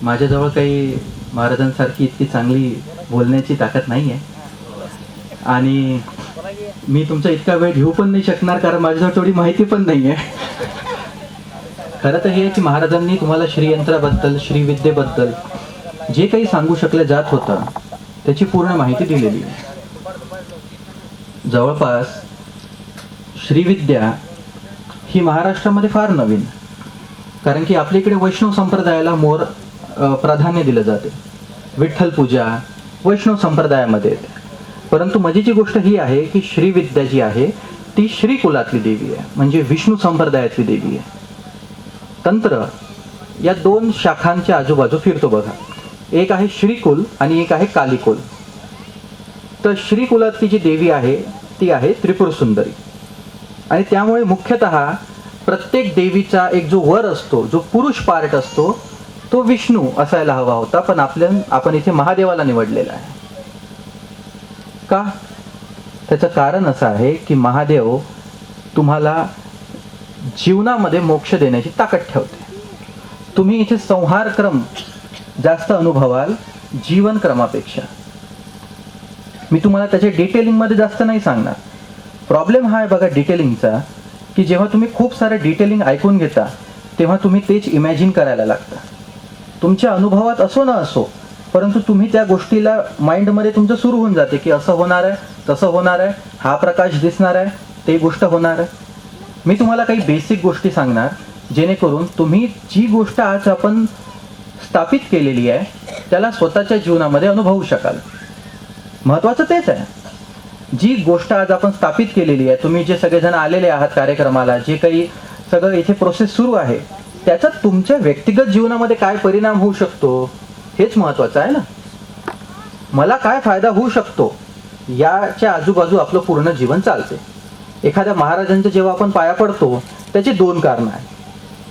माझ्याजवळ काही महाराजांसारखी इतकी चांगली बोलण्याची ताकद नाही आहे आणि मी तुमचा इतका वेळ घेऊ पण नाही शकणार, कारण माझ्याजवळ तेवढी माहिती पण नाही आहे. खरं तर हे आहे की महाराजांनी तुम्हाला श्रीयंत्राबद्दल, श्रीविद्येबद्दल जे काही सांगू शकलं जात होतं त्याची पूर्ण माहिती दिलेली आहे. जवळपास श्रीविद्या ही महाराष्ट्रामध्ये फार नवीन, कारण की आपल्या इकडे वैष्णव संप्रदायाला प्राधान्य दिलं जाते. विठ्ठल पूजा वैष्णव संप्रदायामध्ये येते. परंतु मजेची गोष्ट ही आहे की श्रीविद्या जी आहे ती श्रीकुलातली देवी आहे, म्हणजे विष्णू संप्रदायातली देवी आहे. तंत्र या दोन शाखांच्या आजूबाजू फिरतो बघा. एक आहे श्रीकुल आणि एक आहे कालिकुल. तर श्रीकुलातली जी देवी आहे ती आहे त्रिपुर सुंदरी, आणि त्यामुळे मुख्यतः प्रत्येक देवीचा एक जो वर असतो, जो पुरुष पार्ट असतो, तो विष्णू असायला हवा होता, पण आपण इथे महादेवाला निवडलेला आहे. का? त्याचं कारण असं आहे की महादेव तुम्हाला जीवनामध्ये मोक्ष देण्याची ताकद ठेवते. तुम्ही इथे संहार क्रम जास्त अनुभवाल जीवन क्रमापेक्षा. मी तुम्हाला त्याच्या डिटेलिंगमध्ये जास्त नाही सांगणार. प्रॉब्लेम हा आहे बघा डिटेलिंगचा, की जेव्हा तुम्ही खूप सारं डिटेलिंग ऐकून घेता तेव्हा तुम्ही तेच इमॅजिन करायला लागता. तुमच्या अनुभवात असो ना असो, परंतु तुम्ही त्या गोष्टीला माइंडमध्ये तुमचं सुरू होऊन जाते की असं होणार आहे, तसं होणार आहे, हा प्रकाश दिसणार आहे, ते गोष्ट होणार आहे. मी तुम्हाला काही बेसिक गोष्टी सांगणार जेणेकरून तुम्ही जी गोष्ट आज आपण स्थापित केलेली आहे त्याला स्वतःच्या जीवनामध्ये अनुभवू शकाल. महत्त्वाचं तेच आहे. जी गोष्ट आज आपण स्थापित केलेली आहे, तुम्ही जे सगळेजण आलेले आहात कार्यक्रमाला, जे काही सगळं इथे प्रोसेस सुरू आहे, त्याचा तुमच्या व्यक्तिगत जीवनामध्ये काय परिणाम होऊ शकतो हेच महत्त्वाचं आहे ना. मला काय फायदा होऊ शकतो याच्या आजूबाजू आपलं पूर्ण जीवन चालते. एखाद्या महाराजांचं जेव्हा आपण पाया पडतो त्याची दोन कारणं आहेत.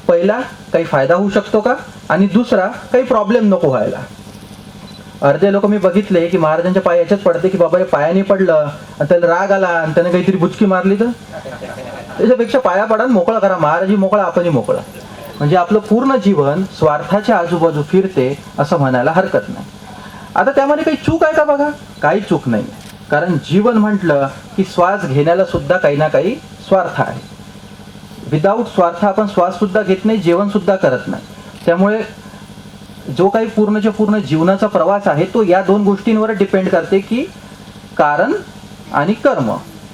पहिला, काही फायदा होऊ शकतो का, आणि दुसरा, काही प्रॉब्लेम नको व्हायला. अर्धे लोक मी बघितले की महाराजांच्या पाय याच्यात पडते की बाबा हे पायाने पडलं आणि त्याला राग आला आणि त्याने काहीतरी बुचकी मारली, तर त्याच्यापेक्षा पाया पडा मोकळा करा. महाराजही मोकळा, आपणही मोकळा. म्हणजे आपलं पूर्ण जीवन स्वार्थाच्या आजूबाजू फिरते असं म्हणायला हरकत नाही. आता त्यामध्ये काही चूक आहे का बघा? काही चूक नाही. कारण जीवन म्हटलं की श्वास घेण्याला सुद्धा काही ना काही स्वार्थ आहे. विदाऊट स्वार्थ आपण श्वास सुद्धा घेत नाही, जेवण सुद्धा करत नाही. त्यामुळे जो काही पूर्णच्या पूर्ण जीवनाचा प्रवास आहे तो या दोन गोष्टींवर डिपेंड करते, की कारण आणि कर्म.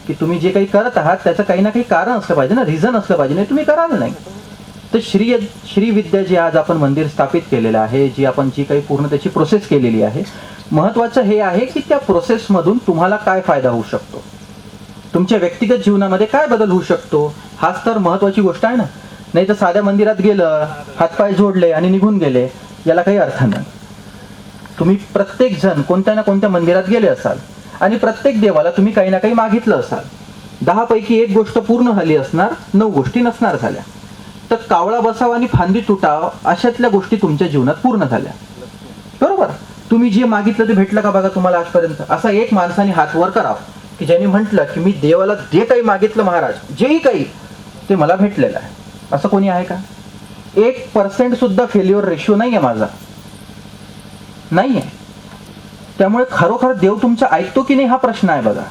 की तुम्ही जे काही करत आहात त्याचं काही ना काही कारण असलं पाहिजे ना, रिझन असलं पाहिजे, नाही तुम्ही कराल नाही. तर श्रीविद्या जी आज आपण मंदिर स्थापित केलेलं आहे, जी काही पूर्ण त्याची प्रोसेस केलेली आहे, महत्त्वाचं हे आहे की त्या प्रोसेसमधून तुम्हाला काय फायदा होऊ शकतो, तुमच्या व्यक्तिगत जीवनामध्ये काय बदल होऊ शकतो, हाच तर महत्त्वाची गोष्ट आहे ना. नाही तर साध्या मंदिरात गेलं, हातपाय जोडले आणि निघून गेले, याला काही अर्थ नाही. तुम्ही प्रत्येक जण कोणत्या ना कोणत्या मंदिरात गेले असाल आणि प्रत्येक देवाला तुम्ही काही ना काही मागितलं असाल. 10 पैकी 1 गोष्ट पूर्ण झाली असणार, 9 गोष्टी नसणार झाल्या. तर कावळा बसावा आणि फांदी तुटाव अशातल्या गोष्टी तुमच्या जीवनात पूर्ण झाल्या, बरोबर. तुम्ही जे मागितलं ते भेटलं का बघा तुम्हाला आजपर्यंत? असा एक माणसाने हात वर करावा की ज्यांनी म्हटलं की मी देवाला जे काही मागितलं महाराज, जेही काही, ते मला भेटलेलं आहे. असं कोणी आहे का? 1% सुद्धा फेल्युअर रेशिओ नाही आहे माझा, नाही आहे. त्यामुळे खरोखर देव तुमचं ऐकतो की नाही हा प्रश्न आहे बघा.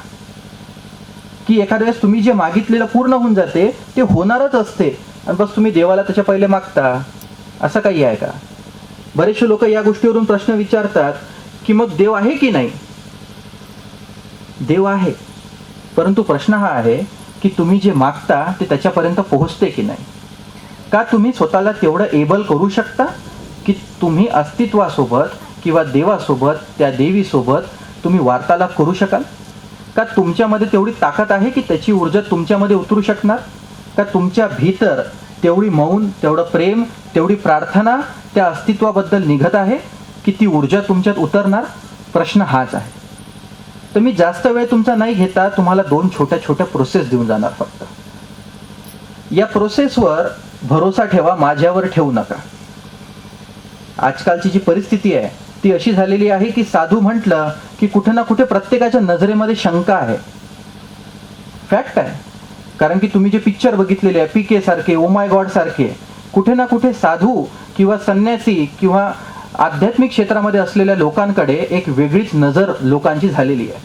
की एखाद्या वेळेस तुम्ही जे मागितलेलं पूर्ण होऊन जाते, ते होणारच असते, आणि बस तुम्ही देवाला त्याच्या पहिले मागता, असं काही आहे का? बरेचसे लोक या गोष्टीवरून प्रश्न विचारतात की मग देव आहे की नाही. देव आहे, परंतु प्रश्न हा आहे की तुम्ही जे मागता ते त्याच्यापर्यंत पोहोचते की नाही. का तुम्ही स्वतःला तेवढं एबल करू शकता की तुम्ही अस्तित्वासोबत किंवा देवासोबत, त्या देवीसोबत तुम्ही वार्तालाप करू शकाल? का तुमच्यामध्ये तेवढी ताकद आहे की त्याची ऊर्जा तुमच्यामध्ये उतरू शकणार? का तुमच्या भीतर तेवढी मौन, तेवढं प्रेम, तेवढी प्रार्थना त्या अस्तित्वाबद्दल निघत आहे की ती ऊर्जा तुमच्यात उतरणार? प्रश्न हाच आहे. तर मी जास्त वेळ तुमचा नाही घेता, तुम्हाला 2 छोट्या छोट्या प्रोसेस देऊन जाणार फक्त. या प्रोसेसवर भरोसा ठेवा, माझ्यावर ठेवू नका. आजकालची जी परिस्थिती आहे ती अशी झालेली आहे की साधू म्हटलं की कुठे ना कुठे प्रत्येकाच्या नजरेमध्ये शंका आहे. फॅक्ट आहे. कारण की तुम्ही जे पिक्चर बघितलेले आहे PK सारखे, ओ माय गॉड सारखे, कुठे ना कुठे साधू किंवा संन्यासी किंवा आध्यात्मिक क्षेत्रामध्ये असलेल्या लोकांकडे एक वेगळीच नजर लोकांची झालेली आहे.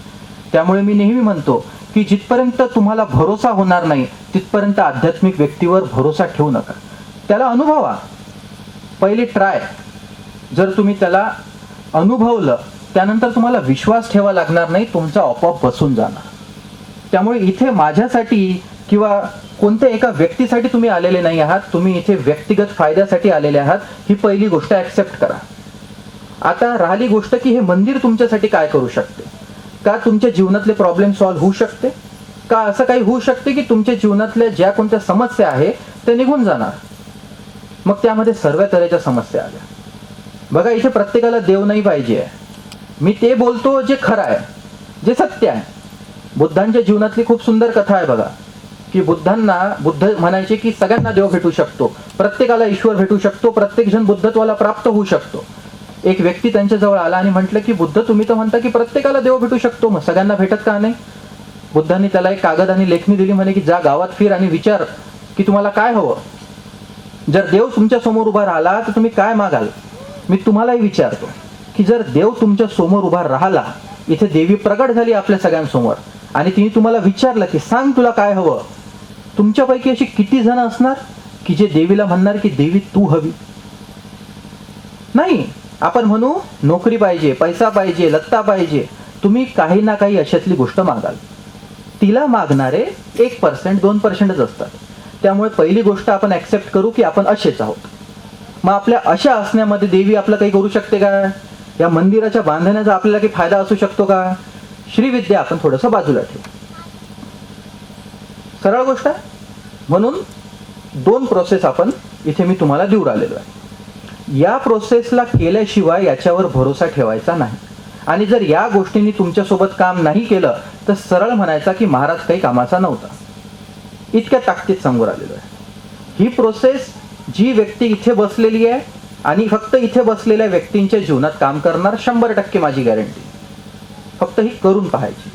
त्यामुळे मी नेहमी म्हणतो की जिथपर्यंत तुम्हाला भरोसा होणार नाही तिथपर्यंत आध्यात्मिक व्यक्तीवर भरोसा ठेवू नका. त्याला अनुभवा, पहिले ट्राय. जर तुम्ही त्याला अनुभवलं त्यानंतर तुम्हाला विश्वास ठेवा लागणार नाही, तुमचा आपोआप बसून जाणार. त्यामुळे इथे माझ्यासाठी किंवा कोणत्या एका व्यक्तीसाठी तुम्ही आलेले नाही आहात, तुम्ही इथे व्यक्तिगत फायद्यासाठी आलेले आहात. ही पहिली गोष्ट ऍक्सेप्ट करा. आता राहिली गोष्ट की हे मंदिर तुमच्यासाठी काय करू शकते, का तुमच्या जीवनातले प्रॉब्लेम सॉल्व्ह होऊ शकते, का असं काही होऊ शकते की तुमच्या जीवनातल्या ज्या कोणत्या समस्या आहे ते निघून जाणार. मग त्यामध्ये सर्व तऱ्हेच्या समस्या आल्या. बघा, इथे प्रत्येकाला देव नाही पाहिजे आहे. मी ते बोलतो जे खरं आहे, जे सत्य आहे. बुद्धांच्या जीवनातली खूप सुंदर कथा आहे बघा, की बुद्ध म्हणायचे की सगळ्यांना देव भेटू शकतो, प्रत्येकाला ईश्वर भेटू शकतो, प्रत्येक जण बुद्धत्वाला प्राप्त होऊ शकतो. एक व्यक्ती त्यांच्या जवळ आला आणि म्हटलं की बुद्ध, तुम्ही तर म्हणता की प्रत्येकाला देव भेटू शकतो, मग सगळ्यांना भेटत का नाही? बुद्धांनी त्याला एक कागद आणि लेखणी दिली. म्हणे की जा गावात फिर आणि विचार की तुम्हाला काय हवं. जर देव तुमच्या समोर उभा राहिला तर तुम्ही काय मागाल? मी तुम्हालाही विचारतो की जर देव तुमच्या समोर उभा राहिला, इथे देवी प्रगट झाली आपल्या सगळ्यांसमोर आणि तिने तुम्हाला विचारलं की सांग तुला काय हवं, तुमच्यापैकी अशी किती जण असणार की जे देवीला म्हणणार की देवी तू हवी? नाही. आपण म्हणू नोकरी पाहिजे, पैसा पाहिजे, लत्ता पाहिजे. तुम्ही काही ना काही अशातली गोष्ट मागाल. तिला मागणारे 1% 2%च असतात. त्यामुळे पहिली गोष्ट आपण ऍक्सेप्ट करू की आपण असेच आहोत. मग आपल्या अशा असण्यामध्ये देवी आपलं काही करू शकते का? या मंदिराच्या बांधण्याचा आपल्याला काही फायदा असू शकतो का? श्रीविद्या आपण थोडंसं बाजूला ठेवू. सरळ गोष्ट आहे. म्हणून 2 प्रोसेस आपण इथे मी तुम्हाला देऊ राहिलेलो आहे. या प्रोसेसला केल्याशिवाय याच्यावर भरोसा ठेवायचा नाही. आणि जर या गोष्टींनी तुमच्यासोबत काम नाही केलं तर सरळ म्हणायचा की महाराज काही कामाचा नव्हता. इतक्या ताकदीत समोर आलेलो आहे. ही प्रोसेस जी व्यक्ती इथे बसलेली आहे आणि फक्त इथे बसलेल्या व्यक्तींच्या जीवनात काम करणार, 100% माझी गॅरंटी. फक्त ही करून पाहायची.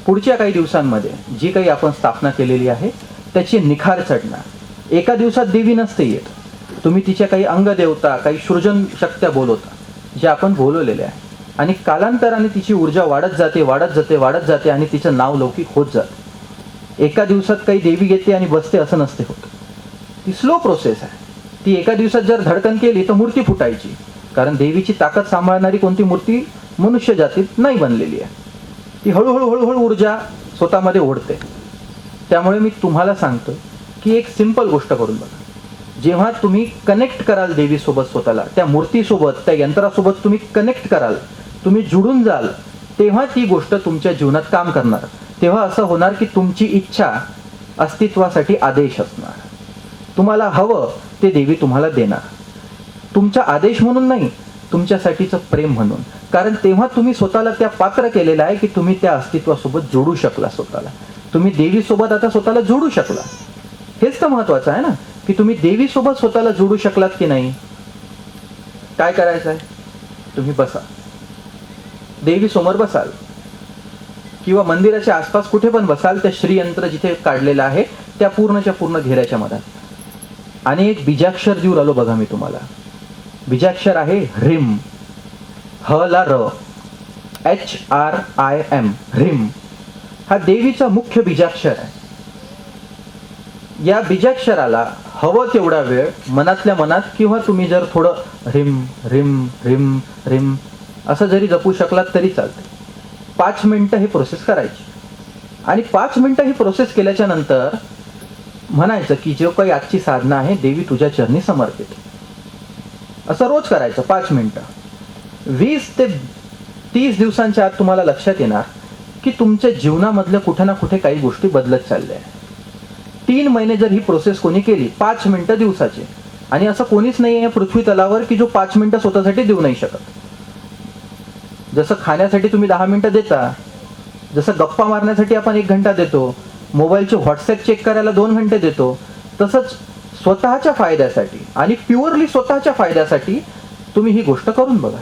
पुढच्या काही दिवसांमध्ये जी काही आपण स्थापना केलेली आहे त्याची निखार चढणार. एका दिवसात देवी नसते येत. तुम्ही तिच्या काही अंगदेवता, काही सृजन शक्त्या बोलवता, जे आपण बोलवलेल्या आहे. आणि कालांतराने तिची ऊर्जा वाढत जाते, वाढत जाते, वाढत जाते आणि तिचं नाव लौकिक होत जाते. एका दिवसात काही देवी येते आणि बसते असं नसते होत. ती स्लो प्रोसेस आहे. ती एका दिवसात जर धडकन केली तर मूर्ती फुटायची. कारण देवीची ताकद सांभाळणारी कोणती मूर्ती मनुष्य जातीत नाही बनलेली आहे. ती हळूहळू हळूहळू ऊर्जा स्वतःमध्ये ओढते. त्यामुळे मी तुम्हाला सांगतो की एक सिंपल गोष्ट करून बघा. जेव्हा तुम्ही कनेक्ट कराल देवीसोबत, स्वतःला त्या मूर्तीसोबत, त्या यंत्रासोबत तुम्ही कनेक्ट कराल, तुम्ही जुडून जाल, तेव्हा ती गोष्ट तुमच्या जीवनात काम करणार. तेव्हा असं होणार की तुमची इच्छा अस्तित्वासाठी आदेश असणार. तुम्हाला हवं ते देवी तुम्हाला देणार. तुमचा आदेश म्हणून नाही, तुमच्यासाठीचं प्रेम म्हणून. कारण तेव्हा तुम्ही स्वतःला त्या पात्र केलेलं आहे की तुम्ही त्या अस्तित्वासोबत जोडू शकला स्वतःला. तुम्ही देवीसोबत आता स्वतःला जोडू शकला. हेच तर महत्वाचं आहे ना, की तुम्ही देवीसोबत स्वतःला जोडू शकलात की नाही. काय करायचं आहे? तुम्ही बसा, देवीसमोर बसाल किंवा मंदिराच्या आसपास कुठे पण बसाल. त्या श्रीयंत्र जिथे काढलेलं आहे त्या पूर्णच्या पूर्ण घेऱ्याच्या मधात. आणि एक बीजाक्षर देऊ राहिलो बघा मी तुम्हाला. बीजाक्षर आहे ह्रीम. ह ला र, HRIM, ह्रीम. हा देवीचा मुख्य बीजाक्षर आहे. या बीजाक्षराला हवं तेवढा वेळ मनातल्या मनात किंवा तुम्ही जर थोडं ह्रीम ह्रीम ह्रीम ह्रीम असं जरी जपू शकलात तरी चालते. 5 मिनिटं ही प्रोसेस करायची. आणि 5 मिनिटं ही प्रोसेस केल्याच्या नंतर म्हणायचं की जो काही आजची साधना आहे देवी तुझ्या चरणी समर्पित. असं रोज करायचं 5 मिनिटं. 20 ते 30 दिवसांच्या आत तुम्हाला लक्षात येणार की तुमच्या जीवनामधल्या कुठे ना कुठे काही गोष्टी बदलत चालल्या आहेत. 3 महिने जर ही प्रोसेस कोणी केली 5 मिनिटं दिवसाची, आणि असं कोणीच नाही आहे पृथ्वी तलावर की जो 5 मिनिटं स्वतःसाठी देऊ नाही शकत. जसं खाण्यासाठी तुम्ही 10 मिनिटं देता, जसं गप्पा मारण्यासाठी आपण 1 घंटा देतो, मोबाईलचे व्हॉट्सअप चेक करायला 2 घंटे देतो, तसंच स्वतःच्या फायद्यासाठी आणि प्युअरली स्वतःच्या फायद्यासाठी तुम्ही ही गोष्ट करून बघा.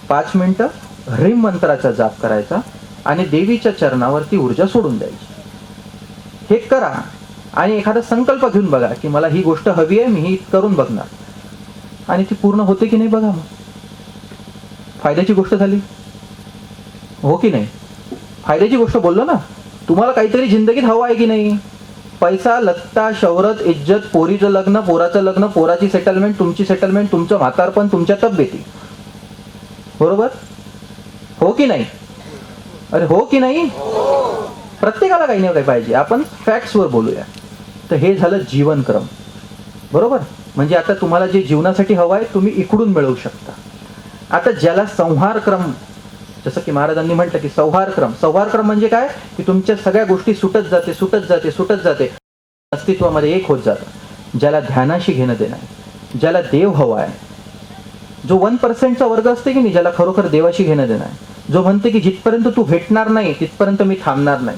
5 मिनिटं ह्रीम मंत्राचा जाप करायचा आणि देवीच्या चरणावरती ऊर्जा सोडून द्यायची. हे करा आणि एखादा संकल्प घेऊन बघा की मला ही गोष्ट हवी आहे, मी ही करून बघणार. आणि ती पूर्ण होते की नाही बघा. मग फायद्याची गोष्ट झाली हो की नाही? फायद्याची गोष्ट बोललो ना. तुम्हाला काहीतरी जिंदगीत हवं आहे की नाही? पैसा, लत्ता, शौहरत, इज्जत, पोरीचं लग्न, पोराचं लग्न, पोराची सेटलमेंट, तुमची सेटलमेंट, तुमचं म्हातारपण, तुमच्या तब्येती. बरोबर हो की नाही? अरे हो की नाही? प्रत्येकाला काही नाही काही पाहिजे. आपण फॅक्ट्सवर बोलूया. तर हे झालं जीवनक्रम. बरोबर. म्हणजे आता तुम्हाला जे जीवनासाठी हवं आहे तुम्ही इकडून मिळवू शकता. आता ज्याला संहारक्रम, जसं की महाराजांनी म्हटलं की संहारक्रम म्हणजे काय? की तुमच्या सगळ्या गोष्टी सुटत जाते, अस्तित्वामध्ये एक होत जातं. ज्याला ध्यानाशी घेणं देणं आहे, ज्याला देव हवा आहे, जो 1% वर्ग असते की नाही, ज्याला खरोखर देवाशी घेणं देणं आहे, जो म्हणते की जिथपर्यंत तू भेटणार नाही तिथपर्यंत मी थांबणार नाही.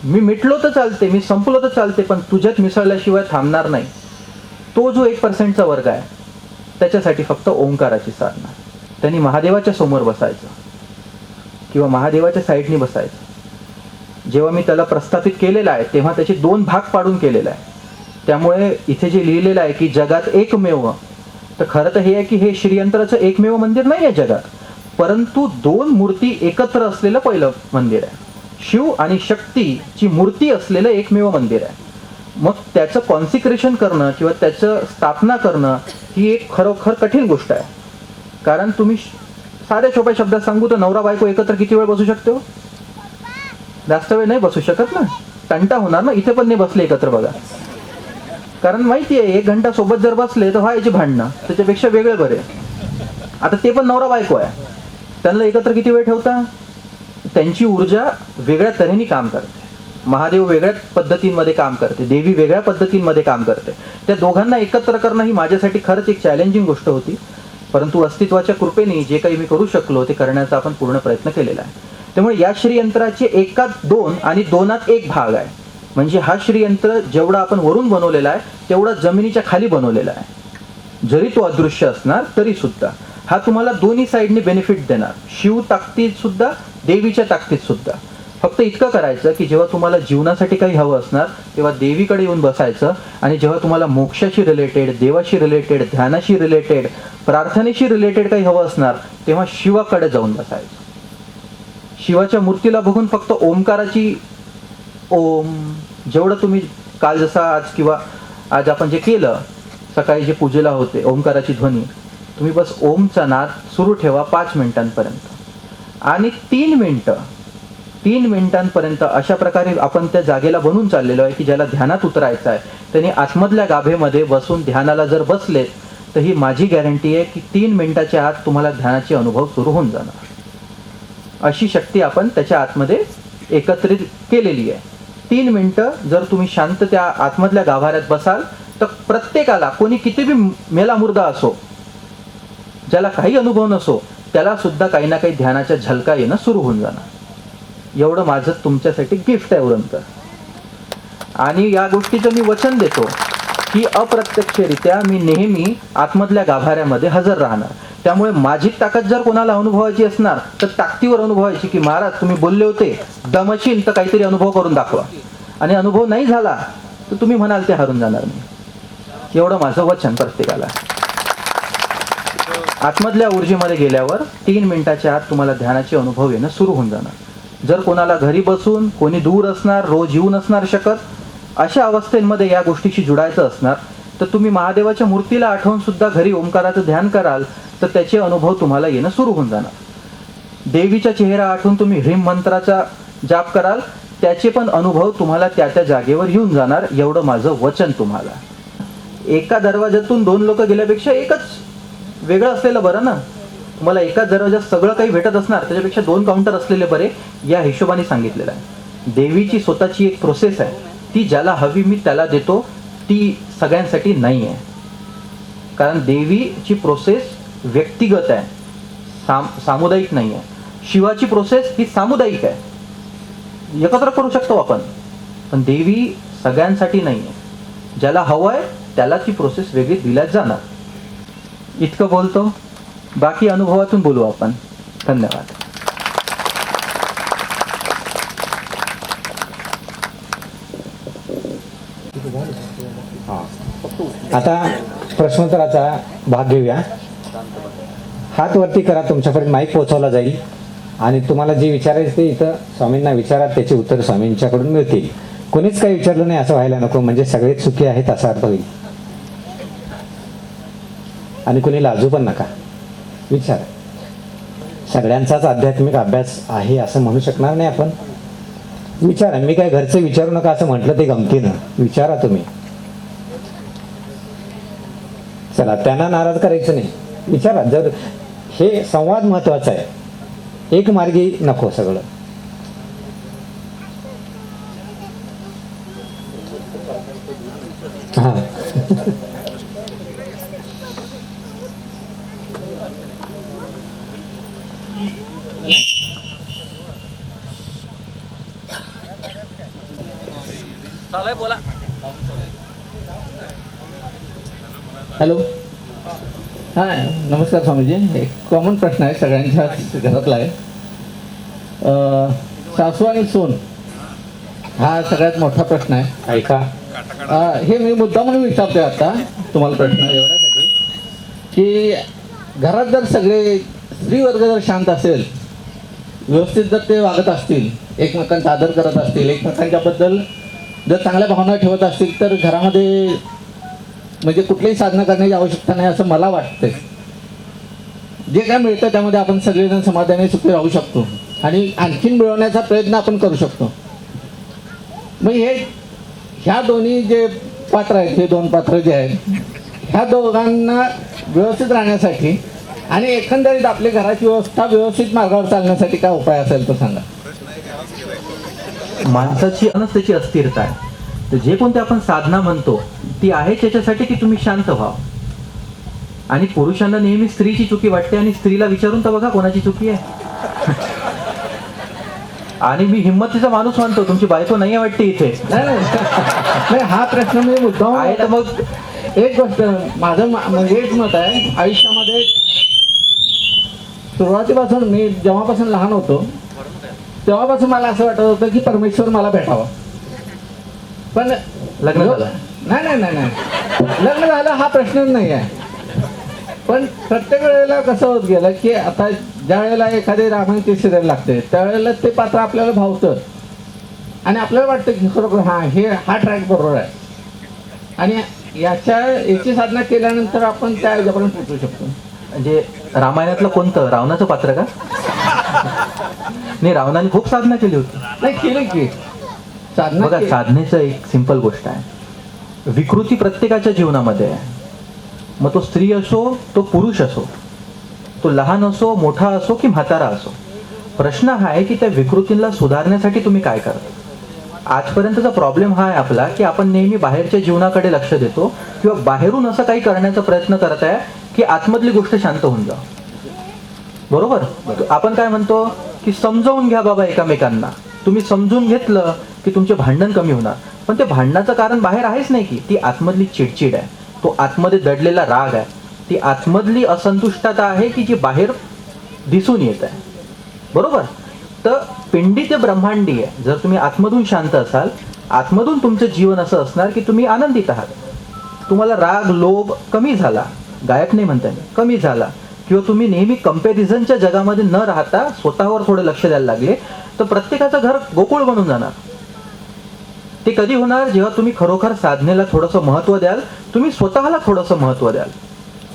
मी मिटलो तर चालते, मी संपलो तर चालते, पण तुझ्यात मिसळल्याशिवाय थांबणार नाही. तो जो 1% वर्ग आहे त्याच्यासाठी फक्त ओंकाराची साधना. त्यांनी महादेवाच्या समोर बसायचं किंवा महादेवाच्या साईडनी बसायचं. जेव्हा मी त्याला प्रस्थापित केलेलं आहे तेव्हा त्याचे 2 भाग पाडून केलेला आहे. त्यामुळे इथे जे लिहिलेलं आहे की जगात एकमेव, तर खरं तर हे आहे की हे श्रीयंत्राचं एकमेव मंदिर नाही आहे जगात, परंतु 2 मूर्ती एकत्र असलेलं पहिलं मंदिर आहे. शिव आणि शक्तीची मूर्ती असलेलं एकमेव मंदिर आहे. मग त्याचं कॉन्सिक्रेशन करणं किंवा त्याचं स्थापना करणं ही एक खरोखर कठीण गोष्ट आहे. कारण तुम्ही साध्या सोप्या शब्दात सांगू तर नवरा बायको एकत्र किती वेळ बसू शकतो? जास्त वेळ नाही बसू शकत ना. तंटा होणार ना. इथे पण नाही बसले एकत्र बघा. कारण माहिती आहे 1 घंटा सोबत जर बसले तर व्हायचे भांडणं, त्याच्यापेक्षा वेगळे बरे. आता ते पण नवरा बायको आहे, त्यांना एकत्र किती वेळ ठेवता? त्यांची ऊर्जा वेगळ्या तऱ्हेने काम करते. महादेव वेगळ्या पद्धतींमध्ये काम करते, देवी वेगळ्या पद्धतींमध्ये काम करते. त्या दोघांना एकत्र करणं ही माझ्यासाठी खरंच एक चॅलेंजिंग गोष्ट होती. परंतु अस्तित्वाच्या कृपेने जे काही मी करू शकलो ते करण्याचा आपण पूर्ण प्रयत्न केलेला आहे. त्यामुळे या श्रीयंत्राचे 1 2 आणि 2 1 भाग आहे. म्हणजे हा श्रीयंत्र जेवढा आपण वरून बनवलेला आहे तेवढा जमिनीच्या खाली बनवलेला आहे. जरी तो अदृश्य असणार तरी सुद्धा हा तुम्हाला दोन्ही साईडने बेनिफिट देणार. शिव ताकदीत सुद्धा, देवीच्या ताकदीत सुद्धा. फक्त इतकं करायचं की जेव्हा तुम्हाला जीवनासाठी काही हवं असणार तेव्हा देवीकडे येऊन बसायचं, आणि जेव्हा तुम्हाला मोक्षाशी रिलेटेड, देवाशी रिलेटेड, ध्यानाशी रिलेटेड, प्रार्थनेशी रिलेटेड काही हवं असणार तेव्हा शिवाकडे जाऊन बसायचं. शिवाच्या मूर्तीला बघून फक्त ओमकाराची ओम, जेवढं तुम्ही काल जसा आज किंवा आज आपण जे केलं सकाळी जे पूजेला होते ओमकाराची ध्वनी, तुम्ही बस ओमचा नाद सुरू ठेवा 5 मिनिटांपर्यंत, आणि 3 मिनिटांपर्यंत अशा प्रकारे आपण त्या जागेला बनून चाललेलो आहे की ज्याला ध्यानात उतरायचं आहे त्यांनी आतमधल्या गाभेमध्ये बसून ध्यानाला जर बसले तर ही माझी गॅरंटी आहे की 3 मिनिटाच्या आत तुम्हाला ध्यानाचे अनुभव सुरू होऊन जाणार. अशी शक्ती आपण त्याच्या आतमध्ये एकत्रित केलेली आहे. 3 मिनिटं जर तुम्ही शांत त्या आतमधल्या गाभाऱ्यात बसाल तर प्रत्येकाला, कोणी किती बी मेला मुर्दा असो, ज्याला काही अनुभव नसो, त्याला सुद्धा काही ना काही ध्यानाच्या झलका येणं सुरू होऊन जाणार. एवढं माझं तुमच्यासाठी गिफ्ट आहे उरंतर. आणि या गोष्टीचं मी वचन देतो की अप्रत्यक्षरित्या मी नेहमी आतमधल्या गाभाऱ्यामध्ये हजर राहणार. त्यामुळे माझी ताकद जर कोणाला अनुभवायची असणार तर ताकदीवर अनुभवायची की महाराज तुम्ही बोलले होते दमशील तर काहीतरी अनुभव करून दाखवा, आणि अनुभव नाही झाला तर तुम्ही म्हणाल ते हरून जाणार नाही. एवढं माझं वचन प्रत्येकाला. आतमधल्या ऊर्जेमध्ये गेल्यावर 3 मिनिटाच्या आत तुम्हाला ध्यानाचे अनुभव येणं सुरू होऊन जाणार. जर कोणाला घरी बसून, कोणी दूर असणार, रोज येऊ नसणार शकत, अशा अवस्थेमध्ये या गोष्टीशी जुडायचं असणार तर तुम्ही महादेवाच्या मूर्तीला आठवून सुद्धा घरी ओंकाराचं ध्यान कराल तर त्याचे अनुभव तुम्हाला येणं सुरू होऊन जाणार. देवीचा चेहरा आठवून तुम्ही ह्रीम मंत्राचा जाप कराल, त्याचे पण अनुभव तुम्हाला त्या त्या जागेवर येऊन जाणार. एवढं माझं वचन तुम्हाला. एका दरवाजातून 2 लोक गेल्यापेक्षा एकच वेगळं असलेलं बरं ना. तुम्हाला एकाच दरवाजात सगळं काही भेटत असणार त्याच्यापेक्षा 2 काउंटर असलेले बरे, या हिशोबाने सांगितलेलं आहे. देवीची स्वतःची एक प्रोसेस आहे, ती ज्याला हवी मी त्याला देतो, ती सगळ्यांसाठी नाही आहे. कारण देवीची प्रोसेस व्यक्तिगत आहे, सामुदायिक नाही आहे. शिवाची प्रोसेस ही सामुदायिक आहे, एकत्र करू शकतो आपण, पण देवी सगळ्यांसाठी नाही आहे. ज्याला हवं आहे त्याला ती प्रोसेस वेगळी दिल्याच जाणार. इतकं बोलतो, बाकी अनुभवातून बोलू आपण. धन्यवाद. आता प्रश्नोत्तराचा भाग घेऊया. हात वरती करा, तुमच्यापर्यंत माईक पोहोचवला जाईल आणि तुम्हाला जे विचारायचं ते इथं स्वामींना विचारा, त्याचे उत्तर स्वामींच्याकडून मिळतील. कोणीच काही विचारलं नाही असं व्हायला नको, म्हणजे सगळेच सुखी आहेत असा अर्थ होईल. आणि कोणी लाजू पण नका, विचारा. सगळ्यांचाच आध्यात्मिक अभ्यास आहे असं म्हणू शकणार नाही आपण. विचारा. मी काय घरचं विचारू नका असं म्हटलं ते गमतीनं, विचारा तुम्ही. चला, त्यांना नाराज करायचं नाही, विचारा. जर हे संवाद महत्वाचा आहे, एक मार्गी नको सगळं. हा हॅलो. हां, नमस्कार स्वामीजी. एक कॉमन प्रश्न आहे, सगळ्यांच्या घरातला आहे. सासू आणि सून हा सगळ्यात मोठा प्रश्न आहे. ऐका. हे मी मुद्दा म्हणून विचारतोय आता तुम्हाला प्रश्न एवढ्यासाठी की घरात जर सगळे स्त्री वर्ग जर शांत असेल, व्यवस्थित जर ते वागत असतील, एकमेकांचा आदर करत असतील, एकमेकांच्याबद्दल जर चांगल्या भावना ठेवत असतील, तर घरामध्ये म्हणजे कुठलीही साधना करण्याची आवश्यकता नाही असं मला वाटतंय. जे काय मिळतं त्यामध्ये आपण सगळेजण समाधानी सुखी राहू शकतो आणि आणखीन मिळवण्याचा प्रयत्न आपण करू शकतो. मग ह्या दोन्ही जे पात्र आहेत, हे दोन पात्र जे आहेत, ह्या दोघांना व्यवस्थित राहण्यासाठी आणि एकंदरीत आपल्या घराची व्यवस्था व्यवस्थित मार्गावर चालण्यासाठी काय उपाय असेल तो सांगा. माणसाची त्याची अस्थिरता आहे. तर जे कोणते आपण साधना म्हणतो ती आहे त्याच्यासाठी की तुम्ही शांत व्हा. आणि पुरुषांना नेहमी स्त्रीची चुकी वाटते आणि स्त्रीला विचारून तर बघा कोणाची चुकी आहे. आणि मी हिंमतीचा माणूस म्हणतो, तुमची बायको नाही वाटते इथे. नाही, हा प्रश्न मी मुद्दाम आहे तर मग एक गोष्ट माझं म्हणजे एक मत आहे. आयुष्यामध्ये सुरुवातीपासून मी जेव्हापासून लहान होतो तेव्हापासून मला असं वाटत होतं की परमेश्वर मला भेटावा. पण लग्न झालं? नाही, लग्न झालं हा प्रश्नच नाही आहे. पण प्रत्येक वेळेला कसं होत गेलं की आता ज्या वेळेला एखादी रामायणची सिरियल लागते त्यावेळेला ते पात्र आपल्याला भावतं आणि आपल्याला वाटतं की खरोखर हा ट्रॅक बरोबर आहे आणि याची साधना केल्यानंतर आपण त्या ह्याच्यापर्यंत पोहोचू शकतो. म्हणजे रामायणातलं कोणतं, रावणाचं पात्र का? नाही, रावणाने खूप साधना केली होती. नाही, केली की साधना. बघा, साधनेचं एक सिंपल गोष्ट आहे. विकृती प्रत्येकाच्या जीवनामध्ये आहे. मग तो स्त्री असो, तो पुरुष असो, तो लहान असो, मोठा असो की म्हातारा असो. प्रश्न हा आहे की त्या विकृतींना सुधारण्यासाठी तुम्ही काय करता. आजपर्यंतचा प्रॉब्लेम हा आहे आपला की आपण नेहमी बाहेरच्या जीवनाकडे लक्ष देतो किंवा बाहेरून असं काही करण्याचा प्रयत्न करत आहे की आतमधली गोष्ट शांत होऊन जा. बरोबर. आपण काय म्हणतो की समजावून घ्या बाबा एकमेकांना. तुम्ही समजून घेतलं की तुमचे भांडण कमी होणार. पण ते भांडणाचं कारण बाहेर आहेच नाही की ती आतमधली चिडचिड आहे, तो आतमध्ये दडलेला राग आहे, ती आतमधली असंतुष्टता आहे की जी बाहेर दिसून येत आहे. बरोबर. तर पिंडी ते ब्रह्मांडी आहे. जर तुम्ही आतमधून शांत असाल, आतमधून तुमचं जीवन असं असणार की तुम्ही आनंदित आहात. तुम्हाला राग लोभ कमी झाला, गायब नाही म्हणता येईल, कमी झाला, किंवा तुम्ही नेहमी कंपॅरिझनच्या जगामध्ये न राहता स्वतःवर थोडं लक्ष द्यायला लागले, तर प्रत्येकाचं घर गोकुळ बनून जाणार. ते कधी होणार, जेव्हा तुम्ही खरोखर साधनेला थोडंसं महत्त्व द्याल, तुम्ही स्वतःला थोडंसं महत्त्व द्याल.